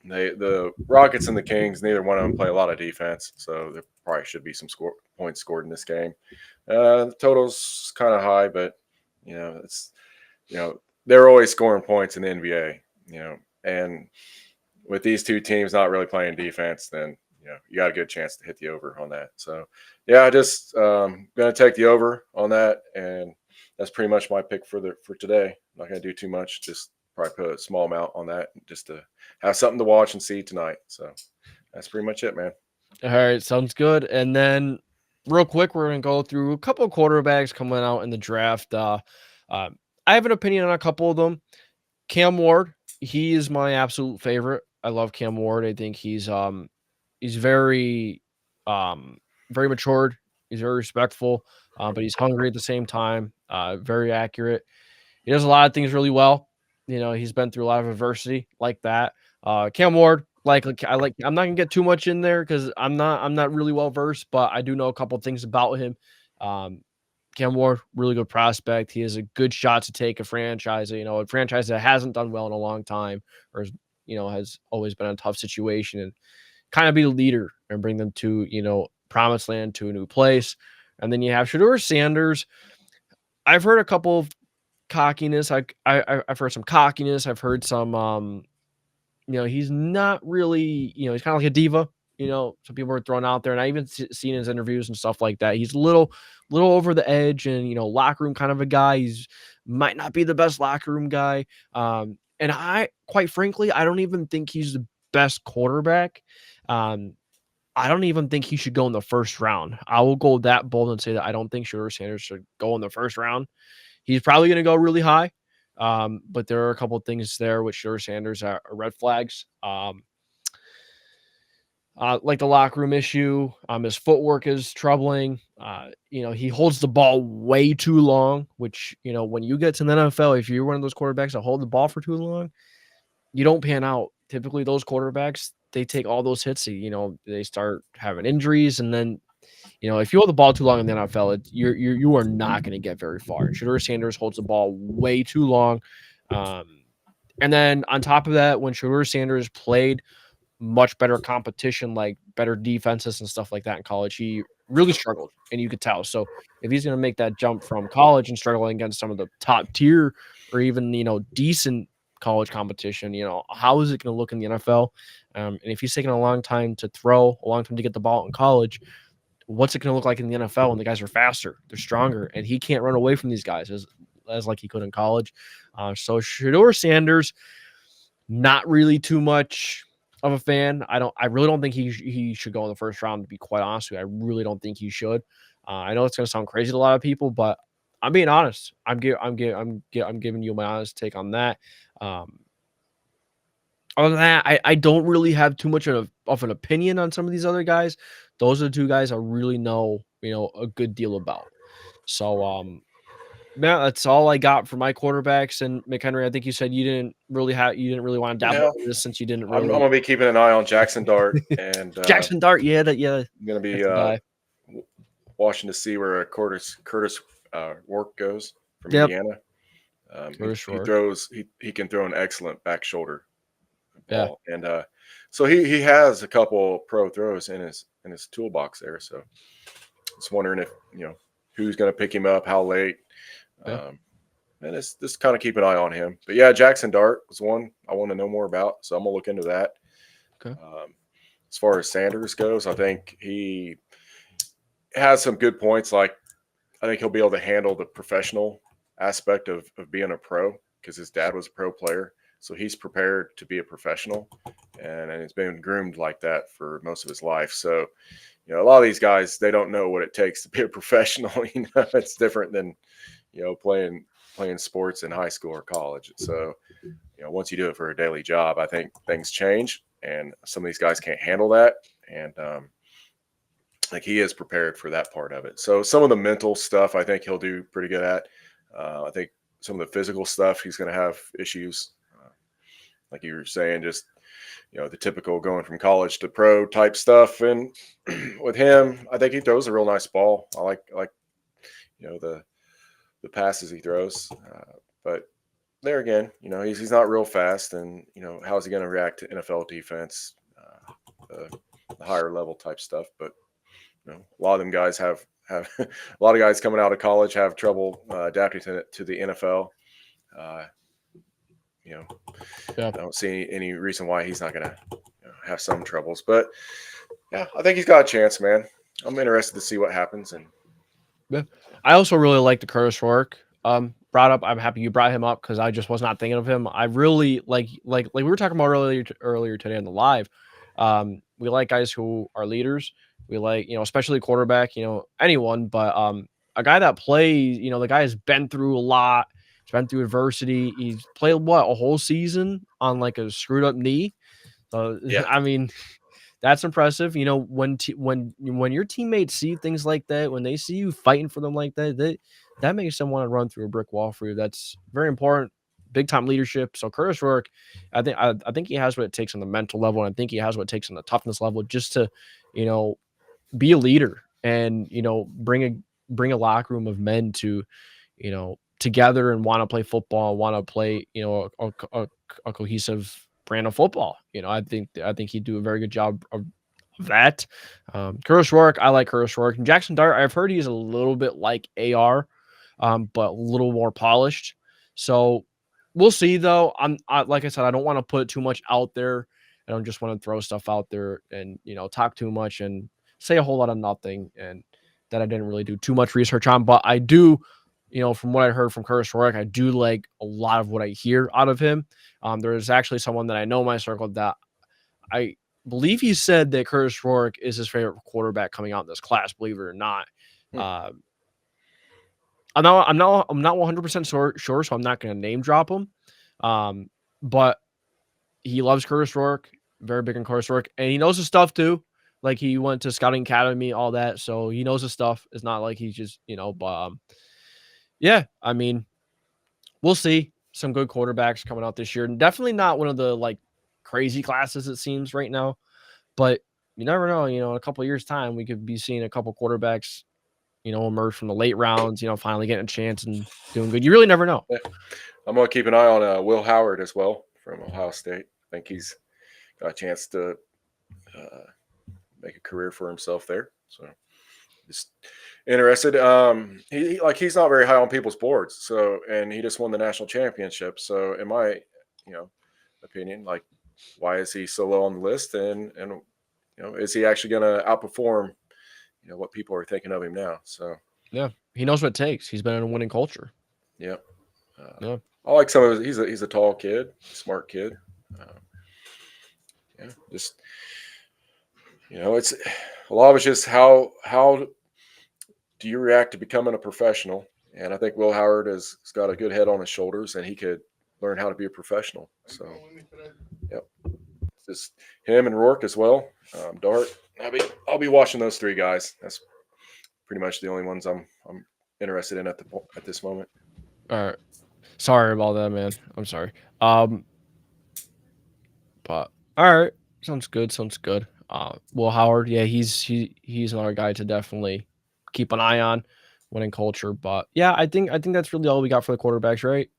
the Rockets and the Kings, neither one of them play a lot of defense, so there probably should be some points scored in this game. The total's kind of high, but it's they're always scoring points in the NBA. And with these two teams not really playing defense, then you got a good chance to hit the over on that. So yeah, I just going to take the over on that, and that's pretty much my pick for today. I'm not going to do too much, just probably put a small amount on that just to have something to watch and see tonight. So that's pretty much it, man. all right, sounds good. And then real quick, we're gonna go through a couple of quarterbacks coming out in the draft. I have an opinion on a couple of them. Cam Ward, he is my absolute favorite. I love Cam Ward. I think he's very matured. He's very respectful, but he's hungry at the same time. Very accurate. He does a lot of things really well. He's been through a lot of adversity like that. Cam Ward, I'm not gonna get too much in there because I'm not really well versed, but I do know a couple things about him. Cam Ward, really good prospect. He has a good shot to take a franchise, a franchise that hasn't done well in a long time, or has always been in a tough situation, and kind of be the leader and bring them to promised land, to a new place. And then you have Shedeur Sanders. I've heard a couple of cockiness. I've heard some cockiness. I've heard some he's not really, he's kind of like a diva. Some people are thrown out there, and I even seen his interviews and stuff like that. He's a little over the edge, and locker room kind of a guy. He's might not be the best locker room guy. And quite frankly, I don't even think he's the best quarterback. I don't even think he should go in the first round. I will go that bold and say that I don't think Shedeur Sanders should go in the first round. He's probably going to go really high. But there are a couple of things there with Shedeur Sanders are red flags. Like the locker room issue. His footwork is troubling. He holds the ball way too long, which, when you get to the NFL, if you're one of those quarterbacks that hold the ball for too long, you don't pan out. Typically, those quarterbacks, they take all those hits. They start having injuries, and then, if you hold the ball too long in the NFL, you are not going to get very far. Shedeur Sanders holds the ball way too long. And then on top of that, when Shedeur Sanders played much better competition, like better defenses and stuff like that in college, he really struggled, and you could tell. So if he's going to make that jump from college and struggling against some of the top tier or even, decent college competition, how is it going to look in the NFL? And if he's taking a long time to throw, a long time to get the ball in college, what's it going to look like in the NFL when the guys are faster, they're stronger, and he can't run away from these guys as like he could in college. So Shedeur Sanders, not really too much of a fan. I really don't think he should go in the first round, to be quite honest with you. I really don't think he should. I know it's going to sound crazy to a lot of people, but I'm being honest. I'm giving you my honest take on that. Other than that, I don't really have too much of an opinion on some of these other guys. Those are the two guys I really know, a good deal about. So, yeah, that's all I got for my quarterbacks. And McHenry, I think you said you didn't really want to dabble in this since you didn't I'm really. going to be keeping an eye on Jackson Dart and Jackson Dart, yeah. I'm going to be watching to see where Curtis Work goes from Indiana. He throws. He can throw an excellent back shoulder ball, and so he has a couple pro throws in his toolbox there. So just wondering if who's going to pick him up, how late, and it's just kind of keep an eye on him. But yeah, Jackson Dart was one I want to know more about, so I'm gonna look into that. Okay. As far as Sanders goes, I think he has some good points. Like I think he'll be able to handle the professional aspect of being a pro because his dad was a pro player. So he's prepared to be a professional, and he's been groomed like that for most of his life. So, a lot of these guys, they don't know what it takes to be a professional. It's different than, playing sports in high school or college. So, once you do it for a daily job, I think things change, and some of these guys can't handle that. And like he is prepared for that part of it. So some of the mental stuff, I think he'll do pretty good at. I think some of the physical stuff, he's going to have issues. Like you were saying, just, the typical going from college to pro type stuff. And with him, I think he throws a real nice ball. I like, the passes he throws. But there again, he's not real fast. And, how's he going to react to NFL defense, the higher level type stuff. But, a lot of them guys have a lot of guys coming out of college have trouble adapting to the NFL. Yeah. I don't see any reason why he's not going to have some troubles. But yeah, I think he's got a chance, man. I'm interested to see what happens. And yeah, I also really like the Curtis Rourke brought up. I'm happy you brought him up because I just was not thinking of him. I really like we were talking about earlier today on the live. We like guys who are leaders. We like, especially quarterback, anyone, but a guy that plays, the guy has been through a lot. He's been through adversity. He's played a whole season on like a screwed up knee. yeah, I mean, that's impressive. When your teammates see things like that, when they see you fighting for them like that, that makes them want to run through a brick wall for you. That's very important. Big time leadership. So Curtis Rourke, I think he has what it takes on the mental level, and I think he has what it takes on the toughness level just to, be a leader and bring a locker room of men to together and want to play football, want to play a cohesive brand of football. I think he'd do a very good job of that. Curtis Rourke, I like Curtis Rourke. And Jackson Dart, I've heard he's a little bit like AR, but a little more polished. So we'll see though. Like I said, I don't want to put too much out there. I don't just want to throw stuff out there and talk too much and say a whole lot of nothing, and that I didn't really do too much research on. But I do, from what I heard from Curtis Rourke, I do like a lot of what I hear out of him. There is actually someone that I know in my circle that I believe he said that Curtis Rourke is his favorite quarterback coming out in this class, believe it or not. I'm not 100% sure, so I'm not going to name drop him. But he loves Curtis Rourke, very big on Curtis Rourke, and he knows his stuff too. Like he went to scouting academy, all that, so he knows his stuff. It's not like he's just, but yeah, I mean, we'll see some good quarterbacks coming out this year. And definitely not one of the like crazy classes it seems right now, but you never know. In a couple of years' time, we could be seeing a couple quarterbacks, emerge from the late rounds. Finally getting a chance and doing good. You really never know. Yeah. I'm gonna keep an eye on Will Howard as well from Ohio State. I think he's got a chance to make a career for himself there. So just interested. He's not very high on people's boards. So, and he just won the national championship. So in my, opinion, like, why is he so low on the list? And is he actually going to outperform, what people are thinking of him now? So, yeah, he knows what it takes. He's been in a winning culture. Yeah. Yeah. I like some of his, he's a tall kid, smart kid. Just, it's a lot of it's just how do you react to becoming a professional? And I think Will Howard has got a good head on his shoulders, and he could learn how to be a professional. So, yep, it's just him and Rourke as well. Dart. I'll be watching those three guys. That's pretty much the only ones I'm interested in at this moment. All right. Sorry about that, man. I'm sorry. But all right, sounds good. Will Howard, yeah, he's another guy to definitely keep an eye on, winning culture. But yeah, I think that's really all we got for the quarterbacks, right?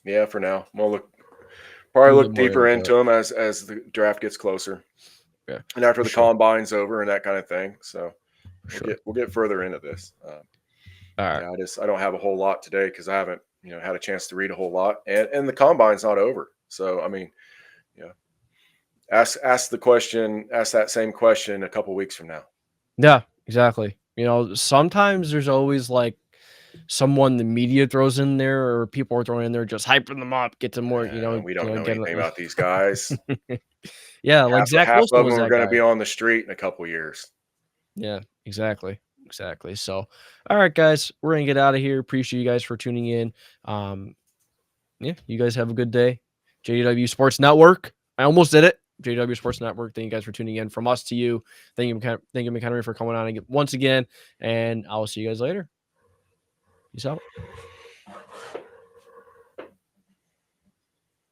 Yeah, for now. We'll look deeper into them as the draft gets closer. Yeah, and after the combine's over and that kind of thing. So we'll get further into this. All right. Yeah, I don't have a whole lot today because I haven't had a chance to read a whole lot, and the combine's not over. So I mean, ask that same question a couple weeks from now. Yeah, exactly. You know, sometimes there's always like someone the media throws in there or people are throwing in there just hyping them up, get them more, We don't know get anything about these guys. yeah, like Zach Half Wilson of was them are that going to guy. be on the street in a couple years. Yeah, exactly. Exactly. So, all right, guys, we're gonna get out of here. Appreciate you guys for tuning in. Yeah, you guys have a good day. JDW Sports Network. I almost did it. JDW Sports Network. Thank you guys for tuning in. From us to you. Thank you, McHenry, for coming on once again. And I will see you guys later. Peace out.